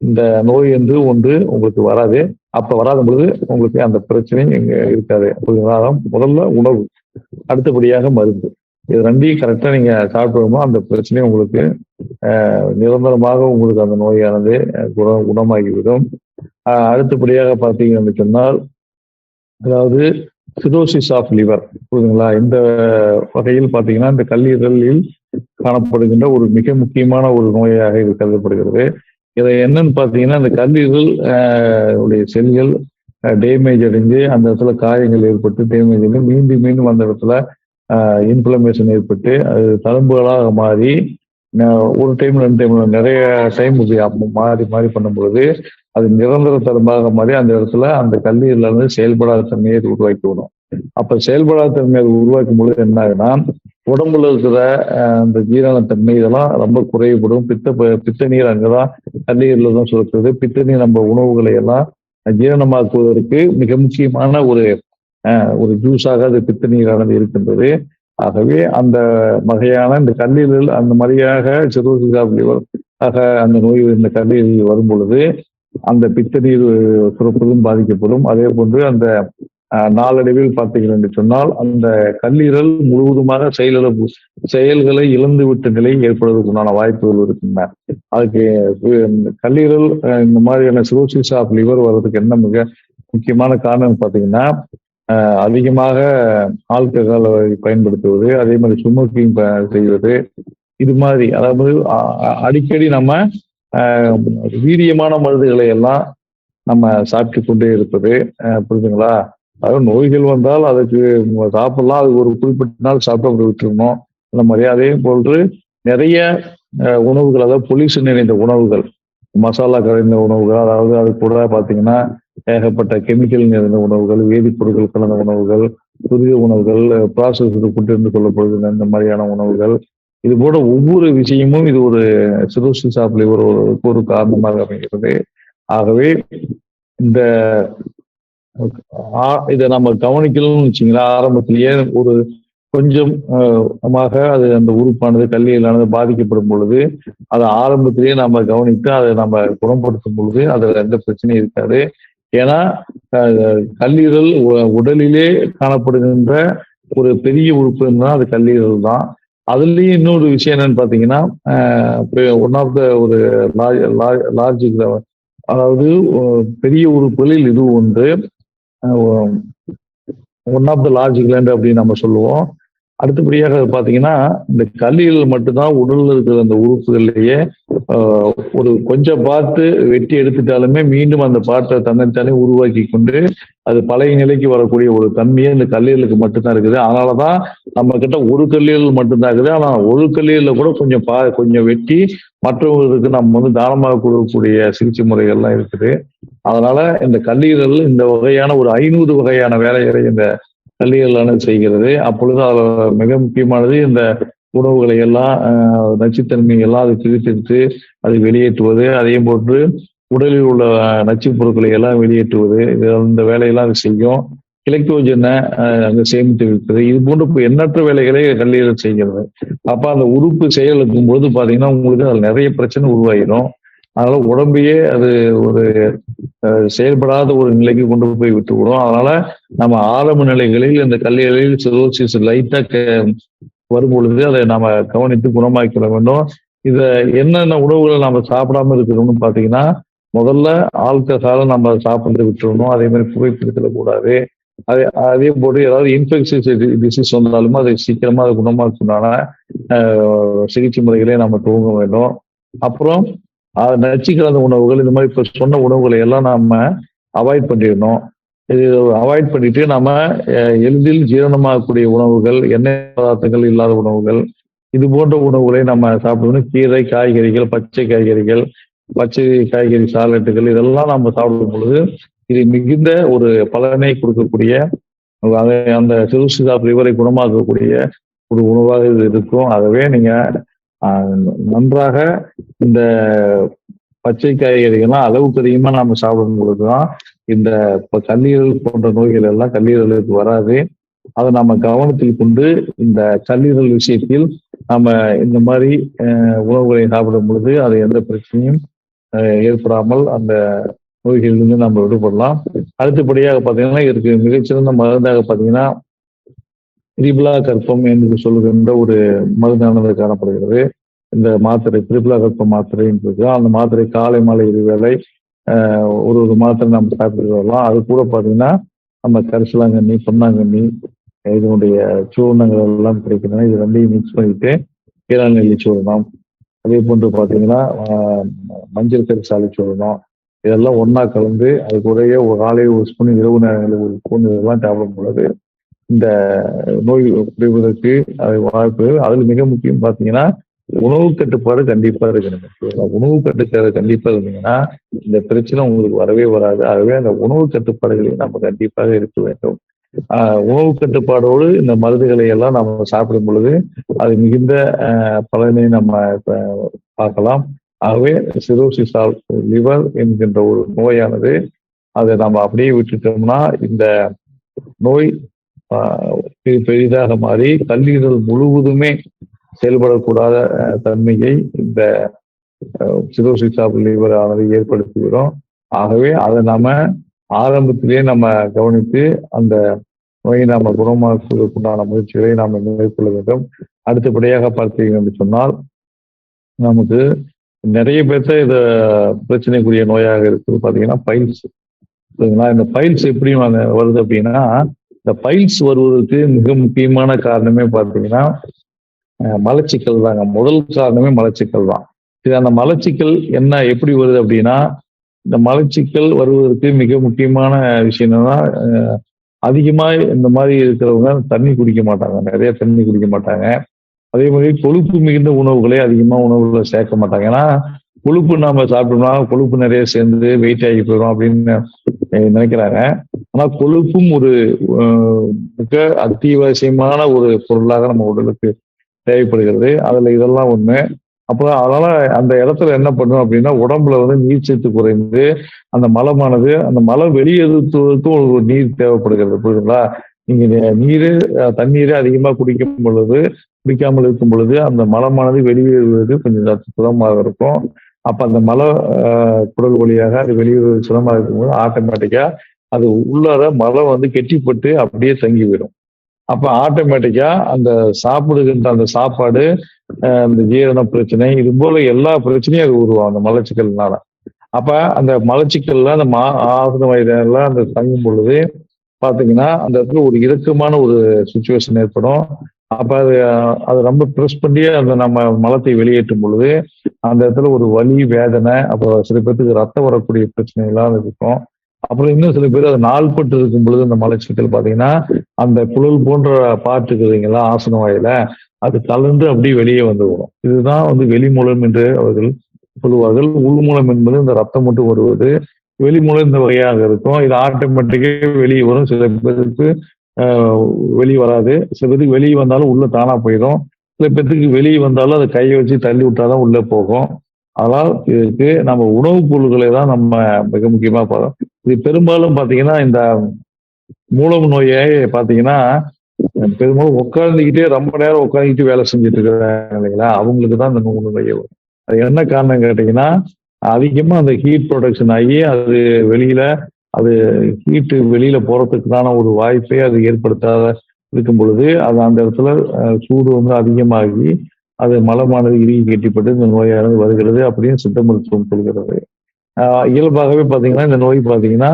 இந்த நோய் என்று ஒன்று உங்களுக்கு வராது. அப்ப வராத பொழுது உங்களுக்கு அந்த பிரச்சனையும் இங்க இருக்காது. முதல்ல உணவு, அடுத்தபடியாக மருந்து. இது ரெண்டையும் கரெக்டா நீங்க சாப்பிட்டு அந்த பிரச்சனையும் உங்களுக்கு நிரந்தரமாக உங்களுக்கு அந்த நோயானது குணமாகிவிடும். அடுத்தபடியாக பார்த்தீங்கன்னு சொன்னால், அதாவது சிரோசிஸ் ஆஃப் லிவர், புரியுதுங்களா? இந்த வகையில் பார்த்தீங்கன்னா இந்த கல்லீரலில் காணப்படுகின்ற ஒரு மிக முக்கியமான ஒரு நோயாக இது கருதப்படுகிறது. இதை என்னன்னு பார்த்தீங்கன்னா இந்த கல்லீரல் உடைய செல்கள் டேமேஜ் அடைஞ்சு அந்த இடத்துல காயங்கள் ஏற்பட்டு டேமேஜ் அடைஞ்சு மீண்டும் மீண்டும் அந்த இடத்துல இன்ஃப்ளமேஷன் ஏற்பட்டு அது தழும்புகளாக மாறி ஒரு டைம் 2 டைம் நிறைய டைம் மாறி மாறி பண்ணும் பொழுது அது நிரந்தர தழும்பாக மாறி அந்த இடத்துல அந்த கல்லீரல இருந்து செயல்படாத தன்மையை உருவாக்கி விடும். அப்ப செயல்படாத தன்மையை உருவாக்கும் பொழுது என்ன ஆகுதுன்னா உடம்புல இருக்கிற அந்த ஜீரணத்தன்மை இதெல்லாம் ரொம்ப குறைவுபடும். பித்த நீர் அங்கதான் கல்லீரல தான் சுரக்குது. பித்த நீர் நம்ம உணவுகளை எல்லாம் ஜீரணமாக்குவதற்கு மிக முக்கியமான ஒரு ஜூஸாக அது பித்த நீரானது இருக்கின்றது. ஆகவே அந்த வகையான இந்த கல்லீரல் அந்த மாதிரியாக சிரோசிஸ் ஆஃப் லிவர் ஆக அந்த நோய் இந்த கல்லீரலில் வரும் பொழுது அந்த பித்த நீர் சுரப்பதும் பாதிக்கப்படும். அதே போன்று அந்த நாளடைவில் பார்த்தீர்கள் என்று சொன்னால் அந்த கல்லீரல் முழுவதுமாக செயல்களை இழந்து விட்ட நிலை ஏற்படுவதற்குண்டான வாய்ப்புகள் இருக்கின்றன. அதுக்கு கல்லீரல் இந்த மாதிரியான சிரோசிஸ் ஆஃப் லிவர் வர்றதுக்கு என்ன மிக முக்கியமான காரணம் பார்த்தீங்கன்னா அதிகமாக ஆல்கஹாலை பயன்படுத்துவது, அதே மாதிரி ஸ்மோக்கிங் செய்வது, இது மாதிரி அதாவது அடிக்கடி நம்ம வீரியமான மருந்துகளை எல்லாம் நம்ம சாப்பிட்டு கொண்டே இருப்பது, புரியுதுங்களா? அதாவது நோய்கள் வந்தால் அதுக்கு சாப்பிடலாம், அது ஒரு குறிப்பிட்ட நாள் சாப்பிட்டு அப்படி விட்டுருணும் அந்த மாதிரி. அதே போன்று நிறைய உணவுகள், அதாவது பொல்யூஷன் நிறைந்த உணவுகள், மசாலா கலந்த உணவுகள், அதாவது அது கூட பார்த்தீங்கன்னா ஏகப்பட்ட கெமிக்கல் நிறைந்த உணவுகள், வேதிப்பொருட்கள் கலந்த உணவுகள், துரித உணவுகள், ப்ராசஸ் ஃபுட் என்று சொல்லப்படுகிற இந்த மாதிரியான உணவுகள், இது போல ஒவ்வொரு விஷயமும் இது ஒரு சிரோசிஸ் ஆஃப் லிவர் ஒரு காரணமாக அமைகிறது. ஆகவே இந்த இதை நம்ம கவனிக்கணும்னு வச்சிங்களா, ஆரம்பத்திலேயே ஒரு கொஞ்சம் அது அந்த உறுப்பானது கல்லீரலானது பாதிக்கப்படும் பொழுது அதை ஆரம்பத்திலேயே நம்ம கவனித்து அதை நம்ம குணப்படுத்தும் பொழுது அதுல எந்த பிரச்சனையும் இருக்காது. ஏன்னா கல்லீரல் உடலிலே காணப்படுகின்ற ஒரு பெரிய உறுப்புன்னா அது கல்லீரல் தான். அதுலயும் இன்னொரு விஷயம் என்னன்னு பாத்தீங்கன்னா ஒன் ஆஃப் த ஒரு லார்ஜ் அதாவது பெரிய உறுப்புகளில் இது ஒன்று, one of the large gland அப்படின்னு நம்ம சொல்லுவோம். அடுத்தபடியாக பார்த்தீங்கன்னா இந்த கல்லீரல் மட்டும்தான் உடல்ல இருக்கிற அந்த உறுப்புகள்லேயே ஒரு கொஞ்சம் பார்த்து வெட்டி எடுத்துட்டாலுமே மீண்டும் அந்த பாட்டை தன்னைத்தானே உருவாக்கி கொண்டு அது பழைய நிலைக்கு வரக்கூடிய ஒரு தன்மையே இந்த கல்லீரலுக்கு மட்டும்தான் இருக்குது. அதனாலதான் நம்ம கிட்ட ஒரு கல்லீரல் மட்டும்தான் இருக்குது. ஆனா ஒரு கல்லீரல கூட கொஞ்சம் வெட்டி மற்றவங்களுக்கு நம்ம தானமாக கொடுக்கக்கூடிய சிகிச்சை முறைகள்லாம் இருக்குது. அதனால இந்த கல்லீரல் இந்த வகையான ஒரு 500 வகையான வேலைகளை இந்த கல்லீரலானது செய்கிறது. அப்பொழுது அதில் மிக முக்கியமானது இந்த உணவுகளை எல்லாம் நச்சுத்தன்மை எல்லாம் அதை பிரித்தெடுத்து அதை வெளியேற்றுவது, அதே போன்று உடலில் உள்ள நச்சு பொருட்களை எல்லாம் வெளியேற்றுவது, இந்த வேலையெல்லாம் அது செய்யும். கிளைக்கோஜனை அங்கே சேமித்து வைப்பது, இது போன்ற எண்ணற்ற வேலைகளை கல்லீரல் செய்கிறது. அப்ப அந்த உறுப்பு செயலுக்கும் போது பாத்தீங்கன்னா உங்களுக்கு அதில் நிறைய பிரச்சனை உருவாகிடும். அதனால உடம்பையே அது ஒரு செயல்படாத ஒரு நிலைக்கு கொண்டு போய் விட்டுவிடும். அதனால நம்ம ஆரம்ப நிலைகளில் இந்த கல்லீரலில் சிரோசிஸ் லைட்டா வரும் பொழுது அதை நாம கவனித்து குணமாக்கிட வேண்டும். இத என்னென்ன உணவுகளை நம்ம சாப்பிடாம இருக்கணும்னு பாத்தீங்கன்னா, முதல்ல ஆல்கஹாலை நம்ம சாப்பிட்டு விட்டுறணும். அதே மாதிரி புகைப்பிடித்தல கூடாது. அதே அதே போட்டு ஏதாவது இன்ஃபெக்ஷஸ் டிசீஸ் வந்தாலுமே அதை சீக்கிரமா அதை குணமாக்குனால சிகிச்சை முறைகளே நம்ம துவங்க வேண்டும். அப்புறம் நச்சு கலந்த உணவுகள் இந்த மாதிரி இப்ப சொன்ன உணவுகளை எல்லாம் நம்ம அவாய்ட் பண்ணிடணும். இது அவாய்ட் பண்ணிட்டு நம்ம எளிதில் ஜீரணமாகக்கூடிய உணவுகள், எண்ணெய் பதார்த்தங்கள் இல்லாத உணவுகள், இது போன்ற உணவுகளை நம்ம சாப்பிடணும். கீரை, காய்கறிகள், பச்சை காய்கறிகள், பச்சை காய்கறி சாலட்டுகள் இதெல்லாம் நம்ம சாப்பிடும் பொழுது இது மிகுந்த ஒரு பலனை கொடுக்கக்கூடிய அந்த சிறுசுகாப் லிவரை குணமாக்கக்கூடிய ஒரு உணவாக இது இருக்கும். ஆகவே நீங்க நன்றாக இந்த பச்சை காய்கறிகள்லாம் அளவுக்கு அதிகமா நாம சாப்பிடும் பொழுதுதான் இந்த கல்லீரல் போன்ற நோய்கள் எல்லாம் கல்லீரலுக்கு வராது. அதை நம்ம கவனத்தில் கொண்டு இந்த கல்லீரல் விஷயத்தில் நம்ம இந்த மாதிரி உணவுகளை சாப்பிடும் பொழுது அது எந்த பிரச்சனையும் ஏற்படாமல் அந்த நோய்களிலிருந்து நம்ம விடுபடலாம். அடுத்தபடியாக பார்த்தீங்கன்னா இதற்கு மிகச்சிறந்த மருந்தாக பார்த்தீங்கன்னா திரிபுலா கற்பம் என்று சொல்லுகின்ற ஒரு மருந்தானது காணப்படுகிறது. இந்த மாத்திரை திரிபுலா கற்பம் மாத்திரை இருக்கு. அந்த மாத்திரை காலை மாலை இருவேளை ஒரு மாத்திரை நம்ம சாப்பிட்டு வரலாம். அது கூட பார்த்தீங்கன்னா நம்ம கரிசலாங்கண்ணி, பொன்னாங்கண்ணி இதனுடைய சூர்ணங்கள் எல்லாம் கிடைக்கின்றன. இது ரெண்டையும் மிக்ஸ் பண்ணிட்டு கீழாநெல்லி சூரணம், அதே போன்று பார்த்தீங்கன்னா மஞ்சள் கரிசாலை சூரணம் இதெல்லாம் ஒன்னா கலந்து அது கூடயே ஒரு காலையில் ஒரு ஸ்பூன், இரவு நேரங்களில் ஒரு ஸ்பூன் இதெல்லாம் சாப்பிடும் பொழுது இந்த நோய் குறைவதற்கு அது வாய்ப்பு. அதில் மிக முக்கியம் பார்த்தீங்கன்னா உணவு கட்டுப்பாடு கண்டிப்பா இருக்கணும். உணவு கட்டுப்பாடு கண்டிப்பா இருந்தீங்கன்னா இந்த பிரச்சனை உங்களுக்கு வரவே வராது. ஆகவே அந்த உணவு கட்டுப்பாடுகளையும் நம்ம கண்டிப்பாக இருக்க வேண்டும். உணவு கட்டுப்பாடோடு இந்த மருந்துகளை எல்லாம் நம்ம சாப்பிடும் பொழுது அது மிகுந்த பலனை நம்ம பார்க்கலாம். ஆகவே சிரோசிஸ் ஆஃப் லிவர் என்கின்ற ஒரு நோயானது அதை நம்ம அப்படியே விட்டுட்டோம்னா இந்த நோய் பெரிதாக மாறி கல்லீரல் முழுவதுமே செயல்படக்கூடாத தன்மையை இந்த சிரோசிஸ் ஆஃப் லிவர் ஆனது ஏற்படுத்திவிடும். ஆகவே அதை நாம ஆரம்பத்திலேயே நம்ம கவனித்து அந்த நோயை நாம குணமாக்குவதற்குண்டான முயற்சிகளை நாம மேற்கொள்ள வேண்டும். அடுத்தபடியாக பார்த்தீங்க என்று சொன்னால் நமக்கு நிறைய பேர்த்த இத பிரச்சனைக்குரிய நோயாக இருக்குது பார்த்தீங்கன்னா பைல்ஸ். இந்த பைல்ஸ் எப்படி வருது அப்படின்னா இந்த பைல்ஸ் வருவதற்கு மிக முக்கியமான காரணமே பார்த்தீங்கன்னா மலச்சிக்கல் தாங்க. முதல் காரணமே மலச்சிக்கல் தான். இது அந்த மலச்சிக்கல் என்ன எப்படி வருது அப்படின்னா இந்த மலச்சிக்கல் வருவதற்கு மிக முக்கியமான விஷயம் என்னன்னா அதிகமா இந்த மாதிரி இருக்கிறவங்க தண்ணி குடிக்க மாட்டாங்க, நிறைய தண்ணி குடிக்க மாட்டாங்க. அதே மாதிரி கொழுப்பு மிகுந்த உணவுகளை அதிகமா உணவுகளை சேர்க்க மாட்டாங்க. ஏன்னா கொழுப்பு நாம சாப்பிட்டோம்னா கொழுப்பு நிறைய சேர்ந்து வெயிட் ஆகி போயிடும் அப்படின்னு நினைக்கிறாங்க. ஆனா கொழுப்பும் ஒரு மிக அத்தியாவசியமான ஒரு பொருளாக நம்ம உடலுக்கு தேவைப்படுகிறது. அதுல இதெல்லாம் ஒண்ணு. அப்புறம் அதனால அந்த இடத்துல என்ன பண்ணும் அப்படின்னா உடம்புல நீர்ச்சத்து குறைந்து அந்த மலமானது அந்த மலம் வெளியேற்றுவதற்கும் ஒரு நீர் தேவைப்படுகிறது. புரியுதுங்களா? நீங்க தண்ணீரை அதிகமா குடிக்காமல் இருக்கும் பொழுது அந்த மலமானது வெளியேறுவது கொஞ்சம் சுலமாக இருக்கும். அப்ப அந்த மல குடல் வழியாக அது வெளியேறுவது சுலமாக இருக்கும்போது ஆட்டோமேட்டிக்கா அது உள்ளார மலம் கெட்டிப்பட்டு அப்படியே தங்கிவிடும். அப்ப ஆட்டோமேட்டிக்கா அந்த சாப்பிடுகின்ற அந்த சாப்பாடு அந்த ஜீரண பிரச்சனை இது போல எல்லா பிரச்சனையும் அது உருவாகும் அந்த மலச்சிக்கல்னால. அப்ப அந்த மலச்சிக்கல்ல அந்த ஆசன வயதெல்லாம் அந்த தங்கும் பொழுது பாத்தீங்கன்னா அந்த இடத்துல ஒரு இறுக்கமான ஒரு சுச்சுவேஷன் ஏற்படும். அப்ப அது ரொம்ப ப்ரெஸ் பண்ணி அந்த நம்ம மலத்தை வெளியேற்றும் பொழுது அந்த இடத்துல ஒரு வலி, வேதனை, அப்புறம் சில பேருக்கு ரத்தம் வரக்கூடிய பிரச்சனை எல்லாம் இருக்கும். அப்புறம் இன்னும் சில பேர் அது நாள்பட்டு இருக்கும் பொழுது அந்த மலச்சிக்கல் பாத்தீங்கன்னா அந்த குழல் போன்ற பாட்டு இருக்குதுங்களா ஆசன வாயில அது கலந்து அப்படியே வெளியே வந்துவிடும். இதுதான் வெளிமூலம் என்று அவர்கள் சொல்லுவார்கள். உள்மூலம் என்பது இந்த ரத்தம் மட்டும் வருவது, வெளிமூலம் இந்த வகையாக இருக்கும். இது ஆட்டோமேட்டிக்கா வெளியே வரும். சில பேருக்கு வெளியே வராது, சில பேருக்கு வெளியே வந்தாலும் உள்ள தானா போயிடும், சில பேருக்கு வெளியே வந்தாலும் அதை கையை வச்சு தள்ளி விட்டாதான் உள்ள போகும். அதனால் இதுக்கு நம்ம உணவுப் பொருட்களை தான் நம்ம மிக முக்கியமா பார்த்தோம். இது பெரும்பாலும் பாத்தீங்கன்னா இந்த மூலம் நோயை பாத்தீங்கன்னா பெரும்பாலும் உட்கார்ந்துக்கிட்டே ரொம்ப நேரம் உட்காந்துக்கிட்டு வேலை செஞ்சுட்டு இருக்கிறாங்க இல்லைங்களா, அவங்களுக்கு தான் இந்த நோயை வரும். அது என்ன காரணம் கேட்டீங்கன்னா அதிகமா அந்த ஹீட் ப்ரொடக்ஷன் ஆகி அது வெளியில அது ஹீட்டு வெளியில போறதுக்கான ஒரு வாய்ப்பை அது ஏற்படுத்தாத இருக்கும் பொழுது அது அந்த இடத்துல சூடு வந்து அதிகமாகி அது மலமானது இறுகி கட்டிப்பட்டு இந்த நோயானது வருகிறது அப்படின்னு சித்த மருத்துவம் சொல்கிறது. இயல்பாகவே பார்த்தீங்கன்னா இந்த நோய் பார்த்தீங்கன்னா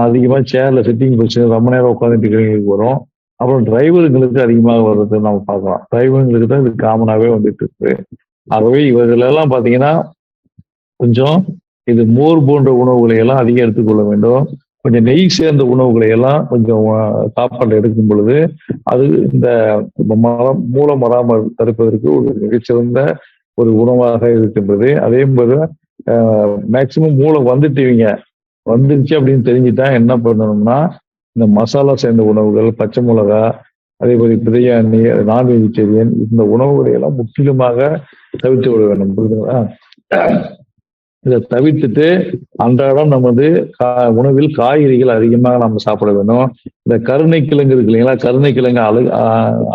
அதிகமாக சேர்ல சிட்டிங் பொசிஷன் ரொம்ப நேரம் உட்காந்துட்டு இருக்கிறவங்களுக்கு வரும். அப்புறம் டிரைவருங்களுக்கு அதிகமாக வர்றது நம்ம பார்க்கலாம். டிரைவருங்களுக்கு தான் இது காமனாகவே வந்துட்டு இருக்கு. ஆகவே இவர்களெல்லாம் பார்த்தீங்கன்னா கொஞ்சம் இது மோர் போன்ற உணவுகளை எல்லாம் அதிகம் எடுத்துக்கொள்ள வேண்டும். கொஞ்சம் நெய் சேர்ந்த உணவுகளை எல்லாம் கொஞ்சம் சாப்பாடு எடுக்கும் பொழுது அது இந்த மூலம் வராமல் தடுப்பதற்கு ஒரு மிகச்சிறந்த ஒரு உணவாக இருக்கின்றது. அதே போல மேக்சிமம் மூலம் வந்துருச்சு அப்படின்னு தெரிஞ்சுட்டா என்ன பண்ணணும்னா இந்த மசாலா சேர்ந்த உணவுகள், பச்சை மிளகா, அதே போல பிரியாணி, நான் வெஜிடேரியன் இந்த உணவுகளை எல்லாம் முற்றிலுமாக தவிர்த்து விட வேண்டும். புரியுதுங்களா? இதை தவிர்த்துட்டு அன்றாடம் நம்ம வந்து உணவில் காய்கறிகள் அதிகமாக நம்ம சாப்பிட வேணும். இந்த கருணைக்கிழங்கு இருக்கு இல்லைங்களா, கருணைக்கிழங்கு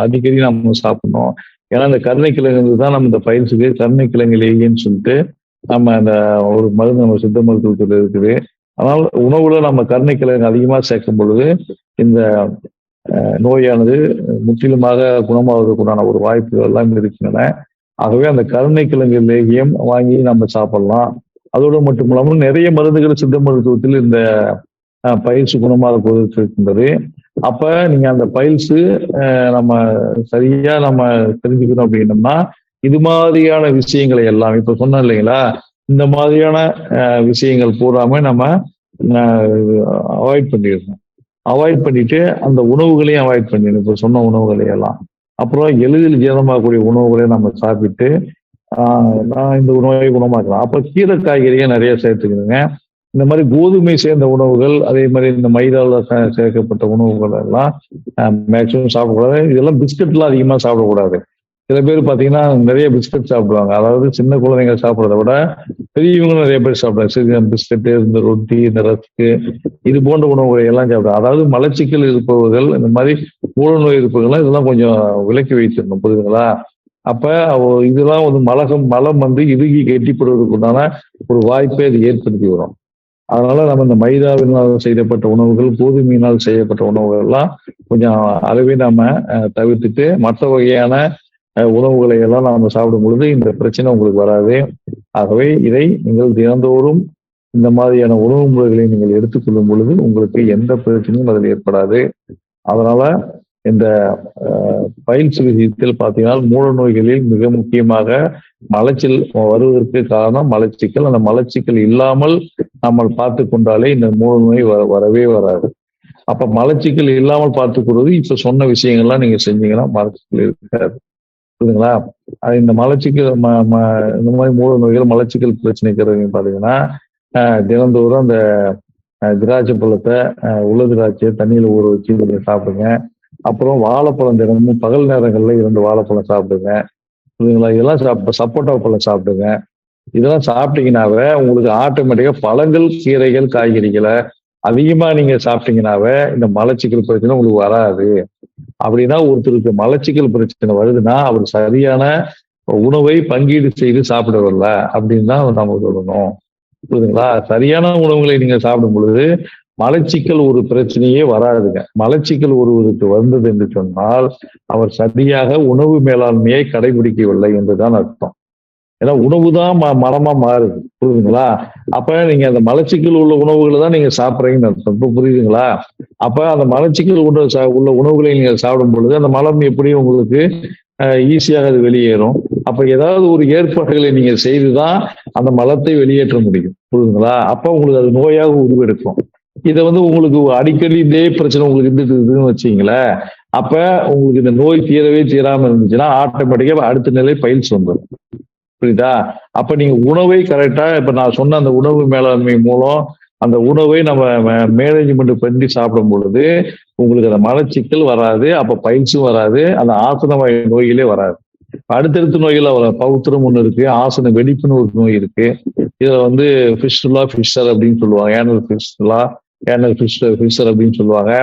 அடிக்கடி நம்ம சாப்பிடணும். ஏன்னா இந்த கருணைக்கிழங்கு தான் நம்ம இந்த பயிற்சிக்கு கருணைக்கிழங்கு லேகின்னு சொல்லிட்டு நம்ம அந்த ஒரு மருந்து நம்ம சித்த மருத்துவத்தில் இருக்குது. ஆனால் உணவுல நம்ம கருணைக்கிழங்கு அதிகமாக சேர்க்கும் பொழுது இந்த நோயானது முற்றிலுமாக குணமாவதற்குண்டான ஒரு வாய்ப்புகள் எல்லாம் இருக்கின்றன. ஆகவே அந்த கருணைக்கிழங்கு லேகியம் வாங்கி நம்ம சாப்பிடலாம். அதோடு மட்டும் இல்லாமல் நிறைய மருந்துகள் சித்த மருத்துவத்தில் இந்த பயிற்சி குணமாக இருக்கின்றது. அப்ப நீங்க அந்த பயிற்சி நம்ம சரியா நம்ம தெரிஞ்சுக்கணும் அப்படின்னம்னா இது மாதிரியான விஷயங்களை எல்லாம் இப்ப சொன்னோம் இல்லைங்களா, இந்த மாதிரியான விஷயங்கள் பூராம நம்ம அவாய்ட் பண்ணிடணும். அவாய்ட் பண்ணிட்டு அந்த உணவுகளையும் அவாய்ட் பண்ணிடணும். இப்ப சொன்ன உணவுகளை எல்லாம் அப்புறம் எளிதில் ஜீரணமாகக்கூடிய உணவுகளை நம்ம சாப்பிட்டு நான் இந்த உணவை குணமாக்கலாம். அப்ப கீரை காய்கறியை நிறைய சேர்த்துக்கணுங்க. இந்த மாதிரி கோதுமை சேர்ந்த உணவுகள், அதே மாதிரி இந்த மைதாவில் சேர்க்கப்பட்ட உணவுகள் எல்லாம் மேக்சிமம் சாப்பிடக்கூடாது. இதெல்லாம் பிஸ்கட்லாம் அதிகமா சாப்பிடக்கூடாது. சில பேர் பார்த்தீங்கன்னா நிறைய பிஸ்கட் சாப்பிடுவாங்க. அதாவது சின்ன குழந்தைங்க சாப்பிட்றத விட பெரியவங்களும் நிறைய பேர் சாப்பிடுவாங்க. பிஸ்கட்டு, இந்த ரொட்டி, இந்த ரஸ்க்கு இது போன்ற உணவுகளை எல்லாம் சாப்பிடுவாங்க. அதாவது மலச்சிக்கல் இருப்பவர்கள், இந்த மாதிரி மூல நோய் இருப்பவர்கள் இதெல்லாம் கொஞ்சம் விலக்கி வைத்திடணும். புரியுதுங்களா? அப்ப இதெல்லாம் வந்து மலம் வந்து இறுகி கெட்டிப்படுவதற்கு உண்டான ஒரு வாய்ப்பை அது ஏற்படுத்தி வரும். அதனால நம்ம இந்த மைதாவினால் செய்யப்பட்ட உணவுகள், கோதுமையினால் செய்யப்பட்ட உணவுகள் எல்லாம் கொஞ்சம் அளவே நாம தவிர்த்துட்டு மற்ற வகையான உணவுகளை எல்லாம் நாம சாப்பிடும் பொழுது இந்த பிரச்சனை உங்களுக்கு வராது. ஆகவே இதை நீங்கள் தினந்தோறும் இந்த மாதிரியான உணவு முறைகளை நீங்கள் எடுத்துக்கொள்ளும் பொழுது உங்களுக்கு எந்த பிரச்சனையும் அதில் ஏற்படாது. அதனால இந்த பயிற்சி விஷயத்தில் பார்த்தீங்கன்னா மூல நோய்களில் மிக முக்கியமாக மலச்சிக்கல் வருவதற்கு காரணம் மலச்சிக்கல். அந்த மலச்சிக்கல் இல்லாமல் நம்ம பார்த்து கொண்டாலே இந்த மூல நோய் வரவே வராது. அப்ப மலச்சிக்கல் இல்லாமல் பார்த்துக்கொள்வது இப்ப சொன்ன விஷயங்கள்லாம் நீங்க செஞ்சீங்கன்னா மலச்சிக்கல் இருக்காது. புரியுதுங்களா? இந்த மலச்சிக்கல் இந்த மாதிரி மூல நோய்கள் மலச்சிக்கல் பிரச்சனைக்கு பார்த்தீங்கன்னா தினந்தோறும் அந்த திராட்சை பழத்தை உள்ள திராட்சையை தண்ணியில ஊற வச்சு கொஞ்சம் சாப்பிடுங்க. அப்புறம் வாழைப்பழம் தினமும் பகல் நேரங்கள்ல 2 வாழைப்பழம் சாப்பிடுங்க. புரியுதுங்களா? இதெல்லாம் சப்போட்டா பழம் சாப்பிடுங்க. இதெல்லாம் சாப்பிட்டீங்கன்னாவே உங்களுக்கு ஆட்டோமேட்டிக்கா பழங்கள், கீரைகள், காய்கறிகளை அதிகமா நீங்க சாப்பிட்டீங்கன்னாவே இந்த மலச்சிக்கல் பிரச்சனை உங்களுக்கு வராது. அப்படின்னா ஒருத்தருக்கு மலச்சிக்கல் பிரச்சனை வருதுன்னா அவர் சரியான உணவை பங்கீடு செய்து சாப்பிட வரல அப்படின்னு தான் நம்ம சொல்லணும். புரியுதுங்களா? சரியான உணவுகளை நீங்க சாப்பிடும் பொழுது மலச்சிக்கல் ஒரு பிரச்சனையே வராதுங்க. மலச்சிக்கல் ஒருவருக்கு வந்தது என்று சொன்னால் அவர் சரியாக உணவு மேலாண்மையை கடைபிடிக்கவில்லை என்றுதான் அர்த்தம். ஏன்னா உணவு தான் மரமா மாறுது. புரியுதுங்களா? அப்ப நீங்க அந்த மலச்சிக்கல் உள்ள உணவுகளை தான் நீங்க சாப்பிட்றீங்கன்னு அர்த்தம். இப்ப புரியுதுங்களா? அப்ப அந்த மலச்சிக்கல் உள்ள உணவுகளை நீங்க சாப்பிடும் பொழுது அந்த மலம் எப்படி உங்களுக்கு ஈஸியாக அது வெளியேறும். அப்ப ஏதாவது ஒரு ஏற்பாடுகளை நீங்க செய்துதான் அந்த மலத்தை வெளியேற்ற முடியும். புரியுதுங்களா? அப்ப உங்களுக்கு அது நோயாக உருவெடுக்கும். இதை வந்து உங்களுக்கு அடிக்கடி இதே பிரச்சனை உங்களுக்கு இருந்துட்டு வச்சீங்களேன், அப்ப உங்களுக்கு இந்த நோய் தீரவே தீராம இருந்துச்சுன்னா ஆட்டோமேட்டிக்கா அடுத்த நிலை பயிற்சி வந்துடும். புரியுதா? அப்ப நீங்க உணவை கரெக்டா இப்ப நான் சொன்ன அந்த உணவு மேலாண்மை மூலம் அந்த உணவை நம்ம மேனேஜ்மெண்ட் பண்ணி சாப்பிடும் பொழுது உங்களுக்கு அந்த மலச்சிக்கல் வராது. அப்ப பயிற்சியும் வராது. அந்த ஆசன நோய்களே வராது. அடுத்தடுத்த நோய்கள் பௌத்திரம் ஒண்ணு இருக்கு, ஆசன வெடிப்புன்னு ஒரு நோய் இருக்கு. இதுல வந்து ஃபிஷர் அப்படின்னு சொல்லுவாங்க. ஏனல் ஃபிஷர் அப்படின்னு சொல்லுவாங்க.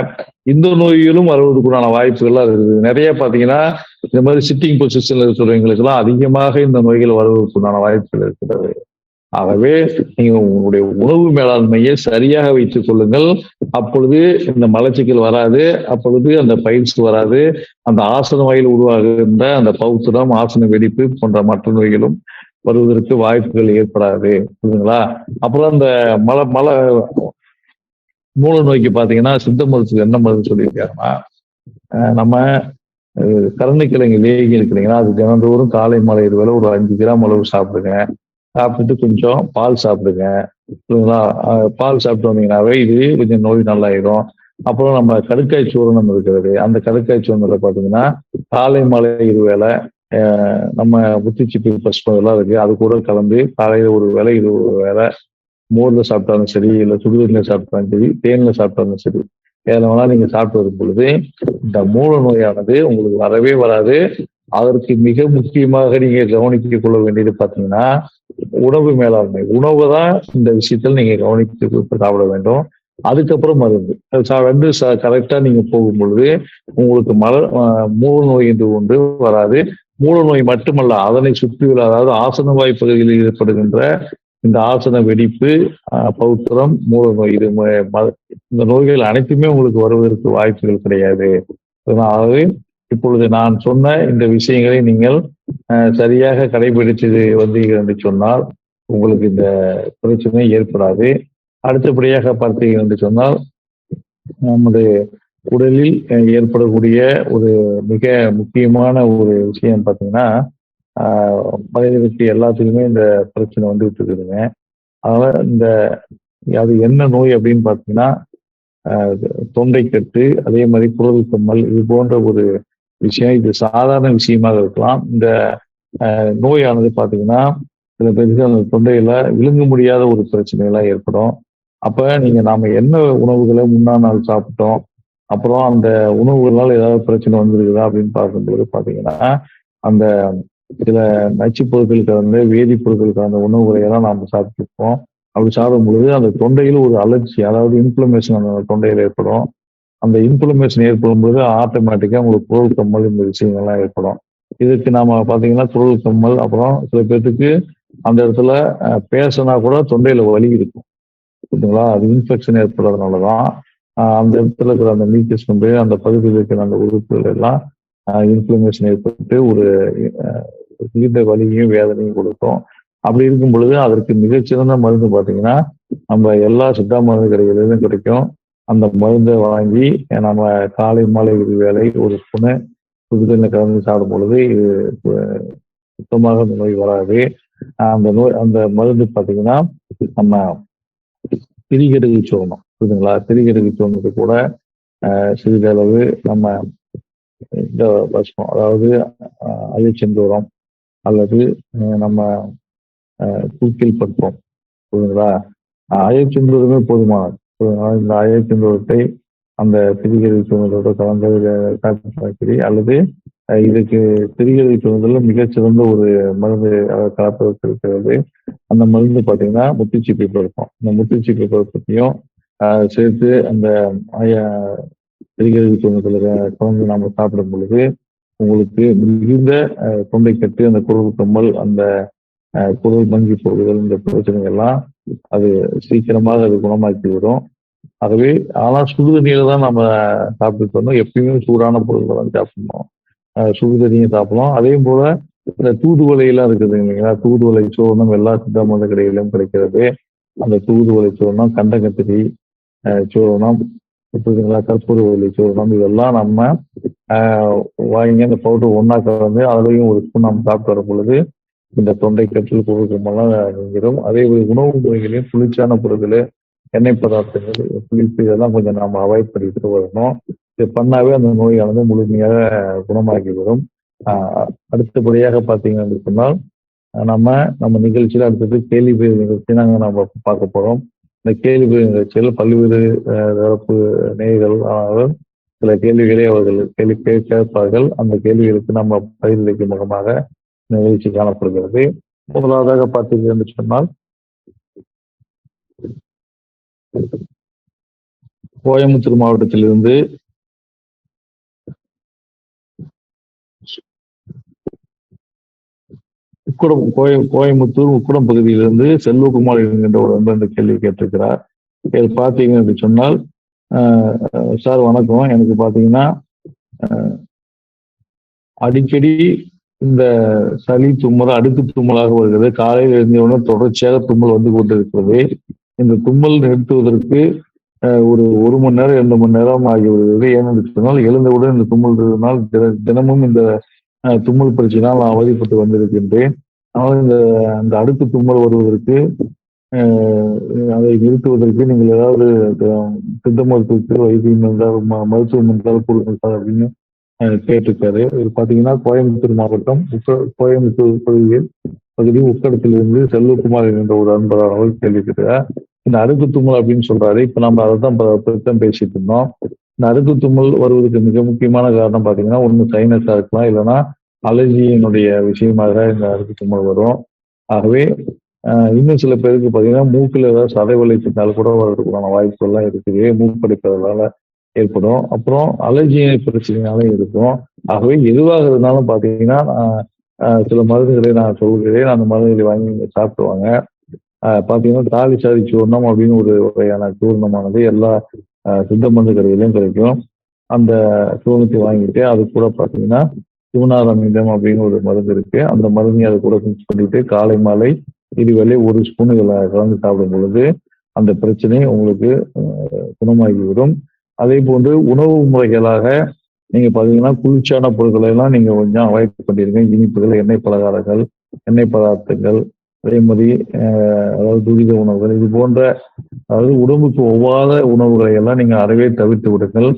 இந்த நோய்களும் வருவதற்குண்டான வாய்ப்புகள்லாம் இருக்குது. நிறைய பாத்தீங்கன்னா இந்த மாதிரி சிட்டிங் பொசிஷன்ல இருக்கிறவங்களுக்கு எல்லாம் அதிகமாக இந்த நோய்கள் வருவதற்குண்டான வாய்ப்புகள் இருக்கிறது. ஆகவே நீங்க உங்களுடைய உணவு மேலாண்மையை சரியாக வைத்துக் கொள்ளுங்கள். அப்பொழுது இந்த மலச்சிக்கல் வராது. அப்பொழுது அந்த பைல்ஸ் வராது. அந்த ஆசன வாயில் உருவாகுகின்ற அந்த பௌத்திரம், ஆசன வெடிப்பு போன்ற மற்ற நோய்களும் வருவதற்கு வாய்ப்புகள் ஏற்படாது. புரியுதுங்களா? அப்புறம் அந்த மல மல மூல நோய்க்கு பாத்தீங்கன்னா சித்த மருத்துவம் என்ன மருந்து சொல்லியிருக்காருன்னா, நம்ம கருணைக்கிழங்கு லேகி இருக்கிறீங்கன்னா அது தினந்தோறும் காலை மாலை வேளை ஒரு 5 கிராம் அளவு சாப்பிடுங்க. சாப்பிட்டுட்டு கொஞ்சம் பால் சாப்பிடுங்க. புரியுதுங்களா? பால் சாப்பிட்டு வந்தீங்கன்னாவே இது கொஞ்சம் நோய் நல்லாயிரும். அப்புறம் நம்ம கடுக்காய் சூரணம் இருக்கிறது. அந்த கடுக்காய் சூரணத்துல பாத்தீங்கன்னா காலை மாலை இருவேளை நம்ம முத்துச்சிப்பி பசுப்பு எல்லாம் இருக்கு. அது கூட கலந்து காலையில ஒரு வேளை இது ஒரு வேளை மோர்ல சாப்பிட்டாலும் சரி, இல்ல சுடுதண்ணில சாப்பிட்டாலும் சரி, தேன்ல சாப்பிட்டாலும் சரி, எதுல வேணா நீங்க சாப்பிட்டு வரும் பொழுது இந்த மூல நோயானது உங்களுக்கு வரவே வராது. அதற்கு மிக முக்கியமாக நீங்க கவனித்துக் கொள்ள வேண்டியது பாத்தீங்கன்னா உணவு மேலாண்மை. உணவு தான் இந்த விஷயத்தில் நீங்க கவனித்து சாப்பிட வேண்டும். அதுக்கப்புறம் மருந்து. ரெண்டு கரெக்டா நீங்க போகும் பொழுது உங்களுக்கு மூல நோய் என்று ஒன்று வராது. மூல நோய் மட்டுமல்ல, அதனை சுற்றியுள்ள அதாவது ஆசன வாய் பகுதியில் ஏற்படுகின்ற இந்த ஆசன வெடிப்பு, பௌத்திரம், மூல நோய் இது இந்த நோய்கள் அனைத்துமே உங்களுக்கு வருவதற்கு வாய்ப்புகள் கிடையாது. ஆகவே இப்பொழுது நான் சொன்ன இந்த விஷயங்களை நீங்கள் சரியாக கடைபிடித்து வந்தீர்கள் என்று சொன்னால் உங்களுக்கு இந்த பிரச்சனை ஏற்படாது. அடுத்தபடியாக பார்த்தீர்கள் என்று சொன்னால் நம்முடைய உடலில் ஏற்படக்கூடிய ஒரு மிக முக்கியமான ஒரு விஷயம் பார்த்தீங்கன்னா மனிதனுக்கு எல்லாத்துக்குமே இந்த பிரச்சனை வந்துட்டு இருக்குதுங்க. அதனால அது என்ன நோய் அப்படின்னு பார்த்தீங்கன்னா தொண்டைக்கட்டு, அதே மாதிரி குரல் தும்மல், இது போன்ற ஒரு விஷயம். இது சாதாரண விஷயமாக இருக்கலாம். இந்த நோயானது பார்த்தீங்கன்னா சில பேருக்கு அந்த தொண்டையில விழுங்க முடியாத ஒரு பிரச்சனைகள்லாம் ஏற்படும். அப்ப நாம என்ன உணவுகளை முன்னா நாள் சாப்பிட்டோம், அப்புறம் அந்த உணவுகளால் ஏதாவது பிரச்சனை வந்துருக்குதா அப்படின்னு பார்க்கும்போது பார்த்தீங்கன்னா அந்த சில நச்சு பொருட்கள் கலந்த வேதிப்பொருட்கள் கலந்த உணவுகளை எல்லாம் நாம சாப்பிட்டுருப்போம். அப்படி சாப்பிடும் பொழுது அந்த தொண்டையில் ஒரு அலர்ஜி, அதாவது இன்ஃப்ளமேஷன் அந்த தொண்டையில் ஏற்படும். அந்த இன்ஃப்ளமேஷன் ஏற்படும் போது ஆட்டோமேட்டிக்கா உங்களுக்கு குரல் கம்மல் இந்த விஷயங்கள்லாம் ஏற்படும். இதுக்கு நாம பாத்தீங்கன்னா குரல் கம்மல், அப்புறம் சில பேர்த்துக்கு அந்த இடத்துல பேசினா கூட தொண்டையில வலி இருக்கும். புரியுதுங்களா? அது இன்ஃபெக்ஷன் ஏற்படுறதுனாலதான் அந்த இடத்துல இருக்கிற அந்த மியூக்கஸ் அந்த பகுதியில் இருக்கிற அந்த உறுப்புகள் எல்லாம் இன்ஃப்ளமேஷன் ஏற்பட்டு ஒரு நீண்ட வலியையும் வேதனையும் கொடுக்கும். அப்படி இருக்கும் பொழுது அதற்கு மிகச்சிறந்த மருந்து பார்த்தீங்கன்னா நம்ம எல்லா சித்தா மருந்து கடைகளிலும் கிடைக்கும். அந்த மருந்தை வாங்கி நம்ம காலை மாலை வேலை ஒரு ஸ்பூனு சுடுதண்ணில் கலந்து சாப்பிடும் பொழுது இது சுத்தமாக அந்த நோய் வராது. அந்த மருந்து பார்த்தீங்கன்னா நம்ம திரிகடுகு சோளம், புரியுதுங்களா? திரிகடுகு சோளத்துக்கு கூட சிறிதளவு நம்ம இந்த பஸ்மம், அதாவது அயச்செந்தூரம் அல்லது நம்ம தூக்கில் பற்போம், புரியுதுங்களா? அயச்செந்தூரமே போதுமானது. இந்த அயச்செந்தூரத்தை அந்த திரிகடுகு சோளத்தோட கலந்து சரி, அல்லது இதுக்கு திரிகடுகு சோளத்தில் மிகச்சிறந்த ஒரு மருந்து கலப்பதற்கு இருக்கிறது. அந்த மருந்து பார்த்தீங்கன்னா முத்துச்சிப்பி பருப்பம். இந்த முத்துச்சிப்பி பருப்பத்தையும் சேர்த்து அந்த திரிகடுகு சோளத்தில் கலந்து நாம சாப்பிடும் பொழுது உங்களுக்கு மிகுந்த தொண்டைக்கட்டு, அந்த குரல் கம்மல், அந்த குரல் மங்கி போகுதல், இந்த பிரச்சனைகள் எல்லாம் அது சீக்கிரமாக அது குணமாக்கி விடும். ஆகவே ஆனா சுடுதண்ணியில தான் நம்ம சாப்பிட்டு வரணும். எப்பயுமே சூடான பொருட்களை தான் சாப்பிடணும். சுடுதண்ணியும் சாப்பிடலாம். அதே போல இந்த தூதுவளையெல்லாம் இருக்குது இல்லைங்களா? தூதுவளை சூர்ணம் எல்லா சித்தா மருந்து கடைகளிலும் கிடைக்கிறது. அந்த தூதுவளை சூர்ணம், கண்டங்கத்திரி சூர்ணம், புரியுதுங்களா? கற்பூரவள்ளி சூர்ணம், இதெல்லாம் நம்ம வாங்கி அந்த பவுடர் ஒன்னா கலந்து அதுலயும் ஒரு ஸ்பூன் நம்ம சாப்பிட்டு வரும் பொழுது இந்த தொண்டை கற்றல் குறுக்கமெல்லாம் நீங்கிடும். அதே உணவு முறைகளையும் குளிர்ச்சியான பொருட்கள், எண்ணெய் பதார்த்தங்கள், புளிப்பு இதெல்லாம் கொஞ்சம் நாம அவாய்ட் பண்ணிட்டு வரணும். இது பண்ணாவே அந்த நோயானது முழுமையாக குணமாகிவிடும். அடுத்தபடியாக பார்த்தீங்கன்னு சொன்னால் நம்ம நிகழ்ச்சியில் அடுத்தது கேள்வி பதில் நிகழ்ச்சி நம்ம பார்க்க போறோம். இந்த கேள்வி பதில் நிகழ்ச்சியில் பல்வேறு தரப்பு நேயர்கள் சில கேள்விகளை அவர்கள் கேட்பார்கள். அந்த கேள்விகளுக்கு நம்ம பதிலளிக்கும் முகமாக நிகழ்ச்சி காணப்படுகிறது. முதலாவதாக பார்த்தீர்கள் என்று சொன்னால் கோயம்புத்தூர் மாவட்டத்திலிருந்து கோயம்புத்தூர் உக்குடம் பகுதியிலிருந்து செல்வகுமார் என்கின்ற ஒரு நண்பர் இந்த கேள்வி கேட்டிருக்கிறார். இது பார்த்தீங்க என்று சொன்னால், சார் வணக்கம். எனக்கு பார்த்தீங்கன்னா அடிக்கடி இந்த சளி தும்மல் அடுக்கு தும்மலாக வருகிறது. காலையில் எழுந்தவுடன் தொடர்ச்சியாக தும்மல் வந்து கொண்டிருக்கிறது. இந்த தும்மல் நிறுத்துவதற்கு ஒரு மணி நேரம் 2 மணி நேரம் ஆகிவிடுகிறது. ஏனென்று சொன்னால் எழுந்தவுடன் இந்த தும்மல் இருந்தனால் தினமும் இந்த தும்மல் பிரச்சனையால் நான் அவதிப்பட்டு வந்திருக்கின்றேன். ஆனால் இந்த அடுக்கு தும்மல் வருவதற்கு அதை நிறுத்துவதற்கு நீங்கள் ஏதாவது சித்த மருத்துவத்தில் வைத்தியம் இருந்தால் மருத்துவம் இருந்தால் கொடுங்க சார் அப்படின்னு கேட்டிருக்காரு. இது பார்த்தீங்கன்னா கோயம்புத்தூர் மாவட்டம் கோயம்புத்தூர் பகுதி உக்கடத்திலிருந்து செல்வகுமார் என்ற ஒரு அன்பர் அவர் கேள்விக்கிறார். இந்த அடுக்கு தும்மல் அப்படின்னு சொல்றாரு. இப்ப நம்ம அதை தான் பேசிட்டு இருந்தோம். இந்த அடுக்கு தும்மல் வருவதற்கு மிக முக்கியமான காரணம் பார்த்தீங்கன்னா ஒன்று சைனஸா இருக்கலாம், இல்லைன்னா அலர்ஜியினுடைய விஷயமாக இந்த அடுக்கு தும்மல் வரும். ஆகவே இன்னும் சில பேருக்கு பார்த்தீங்கன்னா மூக்கில் ஏதாவது சதை வலிச்சிருந்தாலும் கூட வர்றதுக்கான வாய்ப்புகள்லாம் இருக்குது. மூக்கடைப்பதால ஏற்படும். அப்புறம் அலர்ஜி பிரச்சனையாலும் இருக்கும். ஆகவே எதுவாக இருந்தாலும் பார்த்தீங்கன்னா சில மருந்துகளை நான் சொல்கிறேன். அந்த மருந்துகளை வாங்கி சாப்பிடுவாங்க. பார்த்தீங்கன்னா தாலி சாதி சூர்ணம் அப்படின்னு ஒரு வகையான சூர்ணமானது எல்லா சித்த மருந்து கடையிலையும் கிடைக்கும். அந்த சூர்ணத்தை வாங்கிட்டு அது கூட பார்த்தீங்கன்னா சிவனாரமிதம் அப்படின்னு ஒரு மருந்து இருக்கு. அந்த மருந்தையும் அது கூட மிக்ஸ் பண்ணிட்டு காலை மாலை இதுவேளை ஒரு ஸ்பூனுகளை கலந்து சாப்பிடும் பொழுது அந்த பிரச்சனை உங்களுக்கு குணமாகிவிடும். அதே போன்று உணவு முறைகளாக நீங்க பாத்தீங்கன்னா குளிர்ச்சியான பொருட்களை எல்லாம் நீங்க கொஞ்சம் அவாய்ட் பண்ணிருங்க. இனிப்புகள், எண்ணெய் பலகாரங்கள், எண்ணெய் பதார்த்தங்கள், அதே மாதிரி அதாவது துரித உணவுகள், இது போன்ற அதாவது உடம்புக்கு ஒவ்வாத உணவுகளை எல்லாம் நீங்க அறவே தவிர்த்து விடுங்கள்.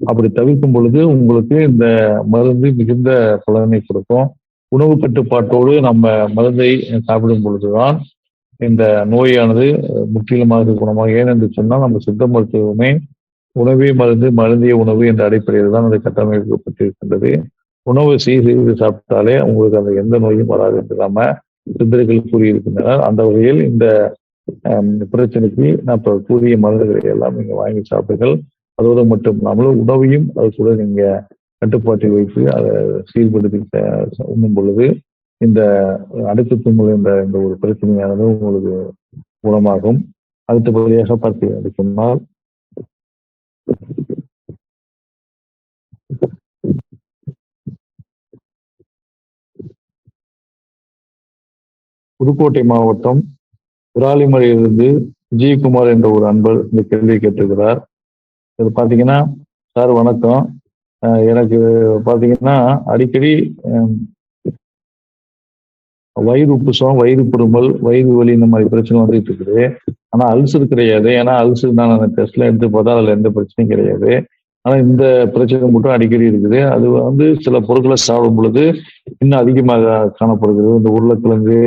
அப்படி தவிர்க்கும் பொழுது உங்களுக்கு இந்த மருந்து மிகுந்த பலனை கொடுக்கும். உணவு கட்டுப்பாட்டோடு நம்ம மருந்தை சாப்பிடும் பொழுதுதான் இந்த நோயானது முற்றிலுமாக குணமாக. ஏனென்று சொன்னால் நம்ம சித்த மருத்துவமே உணவே மருந்து, மருந்திய உணவு என்ற அடிப்படையில் தான் அது கட்டமைக்கப்பட்டிருக்கின்றது. உணவு செய்து சாப்பிட்டாலே உங்களுக்கு அந்த எந்த நோயும் வராது என்று நாம சித்தர்கள் கூறியிருக்கின்றனர். அந்த வகையில் இந்த பிரச்சனைக்கு நான் இப்போ கூறிய மருந்துகளை எல்லாம் நீங்க வாங்கி சாப்பிடுங்கள். அதோடு மட்டும் இல்லாமல் உணவையும் அது கூட நீங்க கட்டுப்பாட்டில் வைத்து அதை சீர்படுத்தி உண்ணும் பொழுது இந்த அடுக்கு தும்மல் என்ற இந்த ஒரு பிரச்சனையானது உங்களுக்கு குணமாகும். அடுத்தபடியாக பார்த்தீங்க சொன்னால் புதுக்கோட்டை மாவட்டம் விராலிமலையிலிருந்து விஜயகுமார் என்ற ஒரு அன்பர் இந்த கேள்வி கேட்டிருக்கிறார். இது பார்த்தீங்கன்னா சார் வணக்கம். எனக்கு பார்த்தீங்கன்னா அடிக்கடி வயிறு உப்புசம், வயிறு புருமல், வயிறு வலி இந்த மாதிரி பிரச்சனை வந்துட்டு இருக்குது. ஆனா அல்சர் கிடையாது. ஏன்னா அல்சர் நான் அந்த டெஸ்ட்ல எடுத்து பார்த்தா அதுல எந்த பிரச்சனையும் கிடையாது. ஆனா இந்த பிரச்சனை மட்டும் அடிக்கடி இருக்குது. அது சில பொருட்களை சாப்பிடும் பொழுது இன்னும் அதிகமாக காணப்படுகிறது. இந்த உருளைக்கிழங்கு,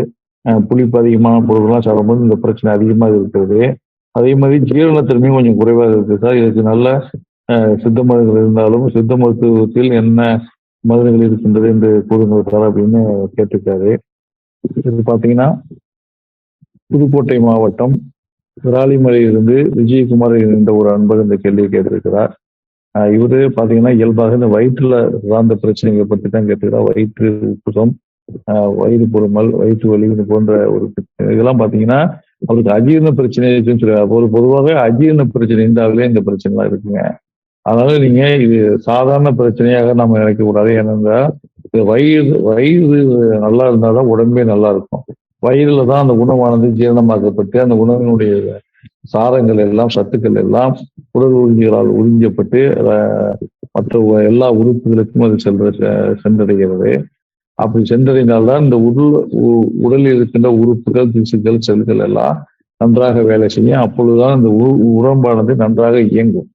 புளிப்பு அதிகமான பொருட்கள்லாம் சாப்பிடும்போது இந்த பிரச்சனை அதிகமாக இருக்கிறது. அதே மாதிரி ஜீரணத்தன்மையும் கொஞ்சம் குறைவாக இருக்குது சார். இதுக்கு நல்ல சித்த மருந்துகள் இருந்தாலும் சித்த மருத்துவத்தில் என்ன மருந்துகள் இருக்கின்றது என்று கூறுங்கள் சார் அப்படின்னு கேட்டிருக்காரு. இது பார்த்தீங்கன்னா புதுக்கோட்டை மாவட்டம் விராலிமலையிலிருந்து விஜயகுமார் என்ற ஒரு அன்பர் இந்த கேள்வியை கேட்டிருக்கிறார். இவரு பார்த்தீங்கன்னா இயல்பாக இந்த வயிற்றுல சார்ந்த பிரச்சனைகளை பற்றி தான் கேட்டிருக்கிறார். வயிற்று உப்புசம், வயிறு பொறுமல், வயிற்று வலி இது போன்ற ஒரு இதெல்லாம் பார்த்தீங்கன்னா அவருக்கு அஜீரண பிரச்சனை இருக்குன்னு சொல்லுவாங்க. ஒரு பொதுவாக அஜீரண பிரச்சனை இருந்தாலே இந்த பிரச்சனைலாம் இருக்குங்க. அதனால நீங்க இது சாதாரண பிரச்சனையாக நம்ம நினைக்க கூடாது. ஏனென்றா வயிறு நல்லா இருந்தாதான் உடம்பே நல்லா இருக்கும். வயிறுல தான் அந்த உணவானது ஜீரணமாக்கப்பட்டு அந்த உணவினுடைய சாரங்கள் எல்லாம், சத்துக்கள் எல்லாம் உடல் உறிஞ்சிகளால் உறிஞ்சப்பட்டு மற்ற எல்லா உறுப்புகளுக்கும் அது சென்றடைகிறது. அப்படி சென்றடைந்தால்தான் இந்த உடலில் இருக்கின்ற உறுப்புகள், திசுக்கள், செல்கள் எல்லாம் நன்றாக வேலை செய்யும். அப்பொழுதுதான் இந்த உடம்பானது நன்றாக இயங்கும்.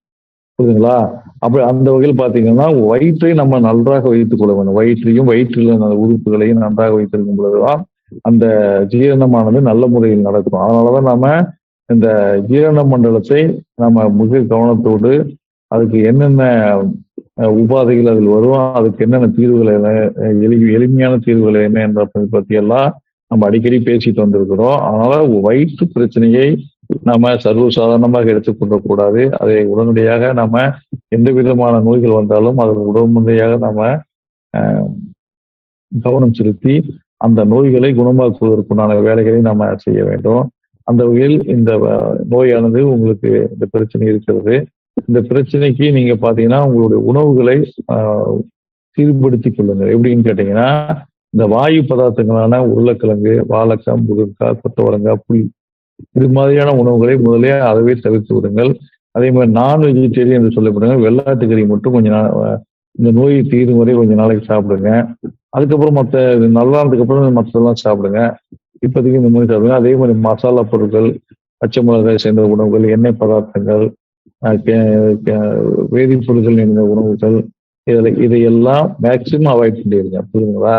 புரியுதுங்களா? அப்படி அந்த வகையில் பார்த்தீங்கன்னா வயிற்றை நம்ம நன்றாக வைத்துக் கொள்ள வேண்டும். வயிற்றில் உறுப்புகளையும் நன்றாக வைத்திருக்கும் பொழுதுதான் அந்த ஜீரணமானது நல்ல முறையில் நடக்கும். அதனாலதான் நாம இந்த ஜீரண மண்டலத்தை நம்ம மிக கவனத்தோடு அதுக்கு என்னென்ன உபாதைகள் அதில் வரும், அதுக்கு என்னென்ன தீர்வுகள் எளிமையான தீர்வுகள் என்ன என்ற பற்றியெல்லாம் நம்ம அடிக்கடி பேசிட்டு வந்திருக்கிறோம். அதனால வயிற்று பிரச்சனையை நாம சர்வசாதாரணமாக எடுத்துக்கொள்ளக்கூடாது. அதை உடனடியாக நாம எந்த விதமான நோய்கள் வந்தாலும் அதில் உடனடியாக நாம கவனம் செலுத்தி அந்த நோய்களை குணமாக்குவதற்குண்டான வேலைகளை நாம செய்ய வேண்டும். அந்த வகையில் இந்த நோயானது உங்களுக்கு இந்த பிரச்சனை இருக்கிறது. இந்த பிரச்சனைக்கு நீங்க பாத்தீங்கன்னா உங்களுடைய உணவுகளை சீர்படுத்திக் கொள்ளுங்கள். எப்படின்னு கேட்டீங்கன்னா, இந்த வாயு பதார்த்தங்களான உருளைக்கிழங்கு, வாழைக்காய், முருங்கைக்காய், கொத்தவரங்காய், புளி இது மாதிரியான உணவுகளை முதலே அறவே தவிர்த்து விடுங்கள். அதே மாதிரி நான் வெஜிடேரியன் என்று சொல்லப்படுங்க வெள்ளாட்டுக்கறி மட்டும் கொஞ்ச நாள் இந்த நோய் தீரும் வரை கொஞ்ச நாளைக்கு சாப்பிடுங்க. அதுக்கப்புறம் மற்ற நல்லானதுக்கு அப்புறம் மற்றதெல்லாம் சாப்பிடுங்க. இப்போதைக்கு இந்த மாதிரி சாப்பிடுங்க. அதே மாதிரி மசாலா பொருட்கள், பச்சை மிளகாய் சேர்ந்த உணவுகள், எண்ணெய் பதார்த்தங்கள், வேதிப்பொருட்கள் நிறைந்த உணவுகள் இதையெல்லாம் மேக்சிமம் அவாய்ட் பண்ணிடுங்க. புரியுதுங்களா?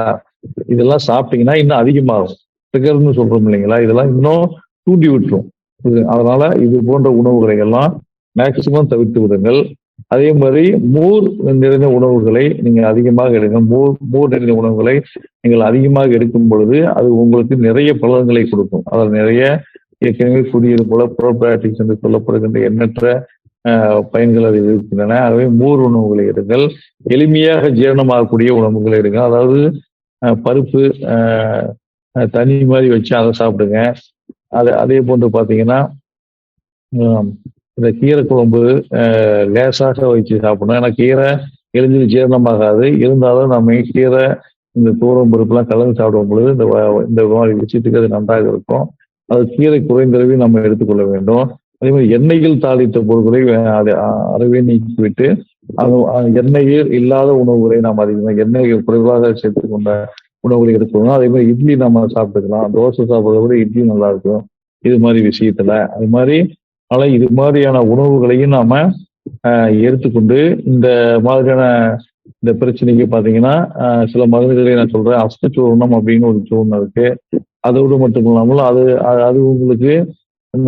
இதெல்லாம் சாப்பிட்டீங்கன்னா இன்னும் அதிகமாகும். ட்ரிகர்னு சொல்றோம் இல்லைங்களா? இதெல்லாம் இன்னும் தூண்டி விட்டுரும். அதனால இது போன்ற உணவுகளை எல்லாம் மேக்சிமம் தவிர்த்து விடுங்கள். அதே மாதிரி மோர் நிறைந்த உணவுகளை நீங்க அதிகமாக எடுங்க. மோர் நிறைந்த உணவுகளை நீங்கள் அதிகமாக எடுக்கும் பொழுது அது உங்களுக்கு நிறைய பலன்களை கொடுக்கும். அதில் நிறைய ஏற்கனவே கூறியது போல ப்ரோபயாட்டிக்ஸ் என்று சொல்லப்படுகின்ற எண்ணற்ற பயன்கள் அதில் இருக்கின்றன. ஆகவே மோர் உணவுகளை எடுங்கள். எளிமையாக ஜீரணமாகக்கூடிய உணவுகளை எடுங்க. அதாவது பருப்பு தனி மாதிரி வச்சு அதை சாப்பிடுங்க. அதே போன்று பார்த்தீங்கன்னா இந்த கீரை குழம்பு லேசாக வச்சு சாப்பிடணும். ஏன்னா கீரை எளிதில் ஜீரணமாகாது. இருந்தாலும் நம்ம கீரை இந்த தூரம் பருப்புலாம் கலந்து சாப்பிடும் பொழுது இந்த மாதிரி விஷயத்துக்கு அது நன்றாக இருக்கும். அது கீரை குறைந்தளவே நம்ம எடுத்துக்கொள்ள வேண்டும். அதே மாதிரி எண்ணெய்கள் தாளித்த பொருட்களை அறவே நீக்கிவிட்டு எண்ணெயில் இல்லாத உணவுகளை நாம் அதிகமாக எண்ணெய் குறைவாக சேர்த்துக்கொண்ட உணவுகளை எடுத்துக்கணும். அதே மாதிரி இட்லி நம்ம சாப்பிட்டுக்கலாம். தோசை சாப்பிட்றத விட இட்லி நல்லா இருக்கும் இது மாதிரி விஷயத்துல. அது மாதிரி இது மாதிரியான உணவுகளையும் நாம எடுத்துக்கொண்டு இந்த மாதிரியான இந்த பிரச்சனைக்கு பாத்தீங்கன்னா சில மருந்துகளை நான் சொல்றேன். அஸ்தச்சூர்ணம் அப்படின்னு ஒரு சூர்ணம் இருக்கு. அதோடு மட்டும் இல்லாமல் அது உங்களுக்கு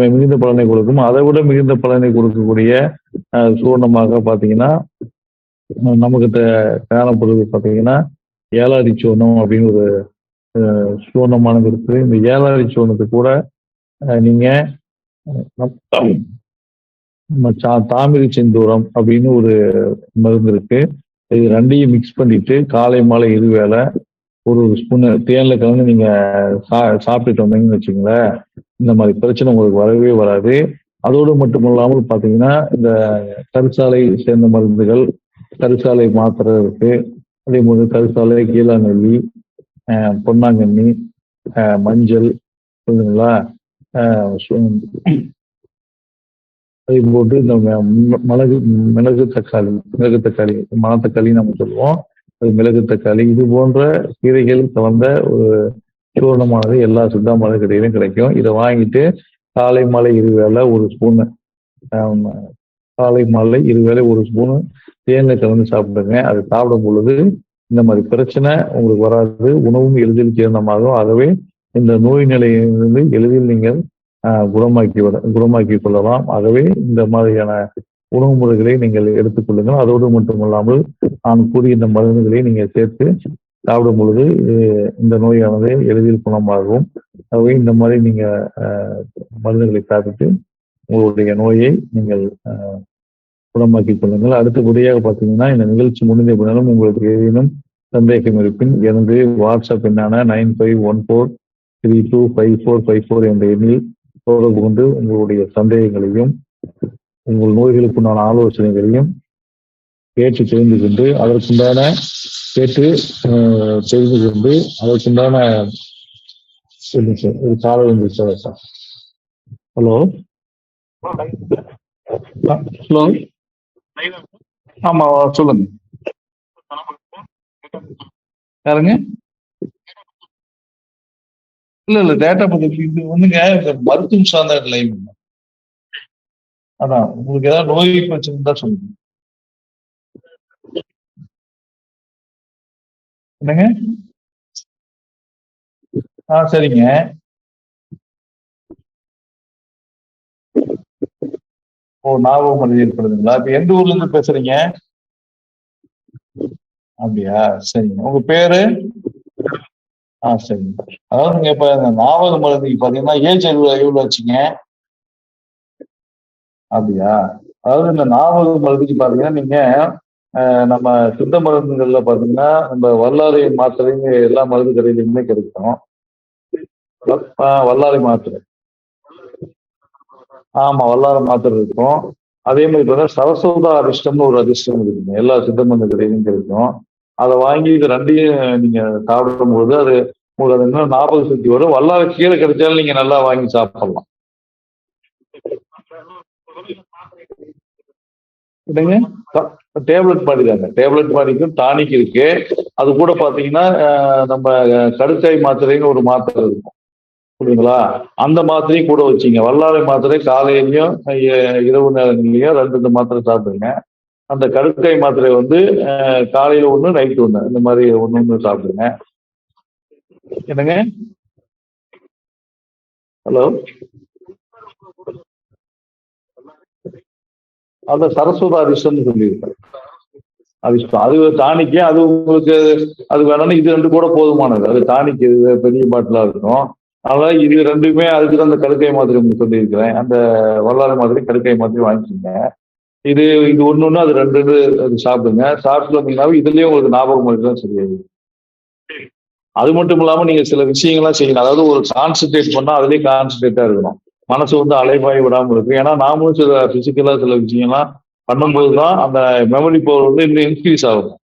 மிகுந்த பலனை கொடுக்கும். அதை விட மிகுந்த பலனை கொடுக்கக்கூடிய சூர்ணமாக பாத்தீங்கன்னா நமக்கு காணப்படுவது பாத்தீங்கன்னா ஏலாரி சூர்ணம் அப்படின்னு ஒரு சூர்ணமானது இருக்கு. இந்த ஏலாரி சூர்ணத்துக்கு கூட நீங்க தாமிரி செந்தூரம் அப்படின்னு ஒரு மருந்து இருக்கு. இது ரெண்டையும் மிக்ஸ் பண்ணிட்டு காலை மாலை இருவேளை ஒரு ஸ்பூன் தேன்ல கலந்து நீங்க சாப்பிட்டுட்டு வந்தீங்கன்னு வச்சுங்களேன், இந்த மாதிரி பிரச்சனை உங்களுக்கு வரவே வராது. அதோடு மட்டும் இல்லாமல் பாத்தீங்கன்னா இந்த கருசாலை சேர்ந்த மருந்துகள், கருசாலை மாத்திரை இருக்கு. அதே போது கருசாலை, கீழாநெல்லி, பொன்னாங்கண்ணி, மஞ்சள், புரியுதுங்களா? அதே போட்டு இந்த மிளகு தக்காளி, மணத்தக்காளி நம்ம சொல்லுவோம். அது மிளகு தக்காளி இது போன்ற கீரைகள் கலந்த ஒரு சூர்ணமானது எல்லா சித்தா மருந்து கடையிலும் கிடைக்கும். இதை வாங்கிட்டு காலை மாலை இருவேளை ஒரு ஸ்பூனு ஒரு ஸ்பூனு தேன்ல கலந்து சாப்பிடுங்க. அது சாப்பிடும் பொழுது இந்த மாதிரி பிரச்சனை உங்களுக்கு வராது. உணவும் எளிதில் ஜீரணமாகும். ஆகவே இந்த நோய் நிலையிலிருந்து எளிதில் நீங்கள் குணமாக்கி கொள்ளலாம். ஆகவே இந்த மாதிரியான உணவு முறைகளை நீங்கள் எடுத்துக்கொள்ளுங்கள். அதோடு மட்டுமல்லாமல் நான் கூறிய இந்த மருந்துகளை நீங்கள் சேர்த்து சாப்பிடும் பொழுது இந்த நோயானது எளிதில் குணமாகும். ஆகவே இந்த மாதிரி நீங்க மருந்துகளை சாப்பிட்டு உங்களுடைய நோயை நீங்கள் குணமாக்கிக் கொள்ளுங்கள். அடுத்தபடியாக பார்த்தீங்கன்னா இந்த நிகழ்ச்சி முடிந்த பின்னாலும் உங்களுக்கு ஏதேனும் சந்தேகம் இருப்பின் எனது வாட்ஸ்அப் எண்ணான 9514325454 என்ற எண்ணில் தொடர்பு கொண்டு உங்களுடைய சந்தேகங்களையும் உங்கள் நோய்களுக்குண்டான ஆலோசனைகளையும் கேட்டு தெரிந்து கொண்டு அதற்குண்டான ஒரு கால சார். ஹலோ ஹலோ ஆமா சொல்லுங்க. யாருங்க? இல்ல டேட்டா பத்தி இது வந்துங்க மருத்துவம் சார்ந்த லைவ். அதான் உங்களுக்கு ஏதாவது நோய் பிரச்சனை தான் சொல்லுங்க. என்னங்க? சரிங்க. ஞாபக மருந்து ஏற்படுதுங்களா? இப்ப எந்த ஊர்ல இருந்து பேசுறீங்க? அப்படியா? சரிங்க. உங்க பேரு? சரிங்க. அதாவது நீங்க இப்ப இந்த ஞாபக மருந்துக்கு பாத்தீங்கன்னா ஏஜ் எவ்வளவு வச்சுங்க? அப்படியா? அதாவது இந்த ஞாபக மருந்துக்கு பாத்தீங்கன்னா நீங்க நம்ம சித்த மருந்துகள்ல பாத்தீங்கன்னா நம்ம வல்லாரை மாத்திரைங்க எல்லா மருந்து கடையிலுமே கிடைக்கும். வல்லாரை மாத்திரை. ஆமா, வல்லாரை மாத்திரை இருக்கும். அதே மாதிரி பார்த்தா சரஸ்வதா அதிர்ஷ்டம்னு ஒரு அதிர்ஷ்டம் இருக்குங்க. எல்லா சித்த மருந்து கடையிலும் கிடைக்கும். அதை வாங்கி இது ரெண்டையும் நீங்க சாப்பிடும்போது அது உங்களுக்கு அது இன்னும் ஞாபக சக்தி வரும். வல்லாரை கீரை கிடைச்சாலும் நீங்க நல்லா வாங்கி சாப்பிடலாம். என்னங்க? டேப்லெட் மாதிரி தாங்க. டேப்லெட் மாதிரிக்கும் டானிக் இருக்கு. அது கூட பாத்தீங்கன்னா நம்ம கடுக்காய் மாத்திரைன்னு ஒரு மாத்திரை இருக்கும். புரியுதுங்களா? அந்த மாத்திரையும் கூட வச்சுங்க. வல்லாரை மாத்திரை காலையிலயும் இரவு நேரங்கள்லயும் 2 மாத்திரை சாப்பிடுங்க. அந்த கடுக்காய் மாத்திரை வந்து காலையில ஒண்ணு, நைட் ஒண்ணு. இந்த மாதிரி ஒண்ணு ஒண்ணு சாப்பிடுங்க. என்னங்க? ஹலோ? அந்த சரஸ்வத அதிர்ஷ்டம்னு சொல்லியிருக்கேன். அதிர்ஷ்டம். அது டானிக்கு அது உங்களுக்கு அது வேணும்னா இது 2 கூட போதுமானது. அது டானிக் இது பெரிய பாட்டிலா இருக்கும். அதனால இது 2மே அதுக்கு தான் அந்த கடுக்காய் மாத்திரை உங்களுக்கு சொல்லியிருக்கிறேன். அந்த வல்லாரை மாதிரி கடுக்காய் மாத்திரை வாங்கிக்கோங்க. இது இது ஒண்ணு ஒண்ணு அது 2 அது சாப்பிடுங்க. சாப்பிட்டு வந்தீங்கன்னாவே இதுலயே உங்களுக்கு ஞாபகம் தான் சரியாயிடும். அது மட்டும் இல்லாம நீங்க சில விஷயங்கள்லாம் செய்யணும். அதாவது ஒரு கான்சென்ட்ரேட் பண்ணா அதுலயே கான்சென்ட்ரேட்டா இருக்கணும். மனசு வந்து அலைபாய் விடாம இருக்கு. ஏன்னா நாமளும் சில பிசிக்கலா சில விஷயங்கள்லாம் பண்ணும்போது தான் அந்த மெமரி பவர் வந்து இன்னும் இன்க்ரீஸ் ஆகும்.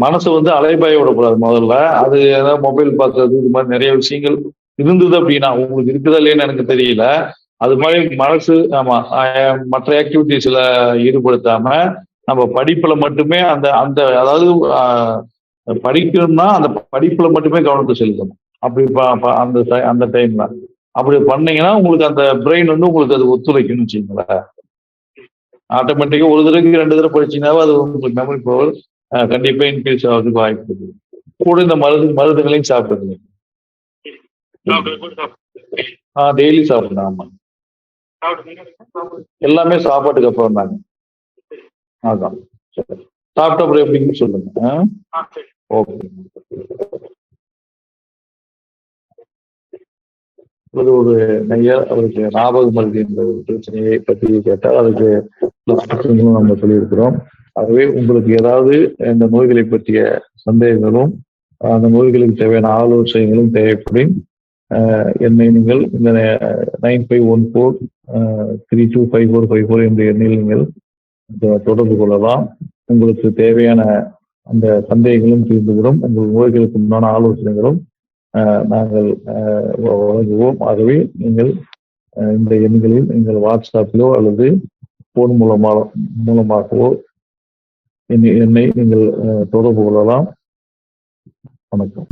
மனசு வந்து அலைபாய விடக்கூடாது முதல்ல. அது ஏதாவது மொபைல் பார்க்கறது இது மாதிரி நிறைய விஷயங்கள் இருந்தது அப்படின்னா உங்களுக்கு இருக்குதா இல்லையான்னு எனக்கு தெரியல. அது மாதிரி மனசு ஆமா மற்ற ஆக்டிவிட்டிஸ்ல ஈடுபடுத்தாம நம்ம படிப்புல மட்டுமே அந்த அந்த அதாவது படிக்கணும்னா அந்த படிப்புல மட்டுமே கவனத்தை செலுத்தணும். அப்படி அந்த அந்த டைம்ல அப்படி பண்ணீங்கன்னா உங்களுக்கு அந்த பிரெயின் வந்து உங்களுக்கு அது ஒத்துழைக்கும்னு வச்சுக்கோங்களேன். ஆட்டோமேட்டிக்கா ஒரு தடவைக்கு 2 தடவை படிச்சீங்கன்னாவே அது உங்களுக்கு மெமரி பவர் கண்டிப்பா இன்க்ரீஸ் ஆகிறதுக்கு வாய்ப்பு இருக்கு. கூட இந்த மருந்துகளையும் சாப்பிடுங்க. டெய்லி சாப்பிடணும். ஆமா, எல்லாமே சாப்பாட்டுக்கு அப்புறம் தாங்க. அதான் சரி. சாப்பிட்ட அப்புறம் எப்படின்னு சொல்லுங்க. ஓகே. ஒரு அவருக்கு ஞாபக மருதி என்ற ஒரு பிரச்சனையை பற்றி கேட்டால் அதுக்கு நம்ம சொல்லியிருக்கிறோம். ஆகவே உங்களுக்கு ஏதாவது இந்த நோய்களை பற்றிய சந்தேகங்களும் அந்த நோய்களுக்கு தேவையான ஆலோசனைகளும் தேவைப்படும் என்னை நீங்கள் இந்த 9514325454 என்ற எண்ணில் நீங்கள் தொடர்பு கொள்ளலாம். உங்களுக்கு தேவையான அந்த சந்தேகங்களும் தீர்ந்துவிடும். உங்கள் நோய்களுக்கு உண்டான ஆலோசனைகளும் நாங்கள் வழங்குவோம். ஆகவே நீங்கள் இந்த எண்களில் நீங்கள் வாட்ஸ்அப்பிலோ அல்லது போன் மூலமாகவோ என்னை நீங்கள் தொடர்பு கொள்ளலாம். வணக்கம்.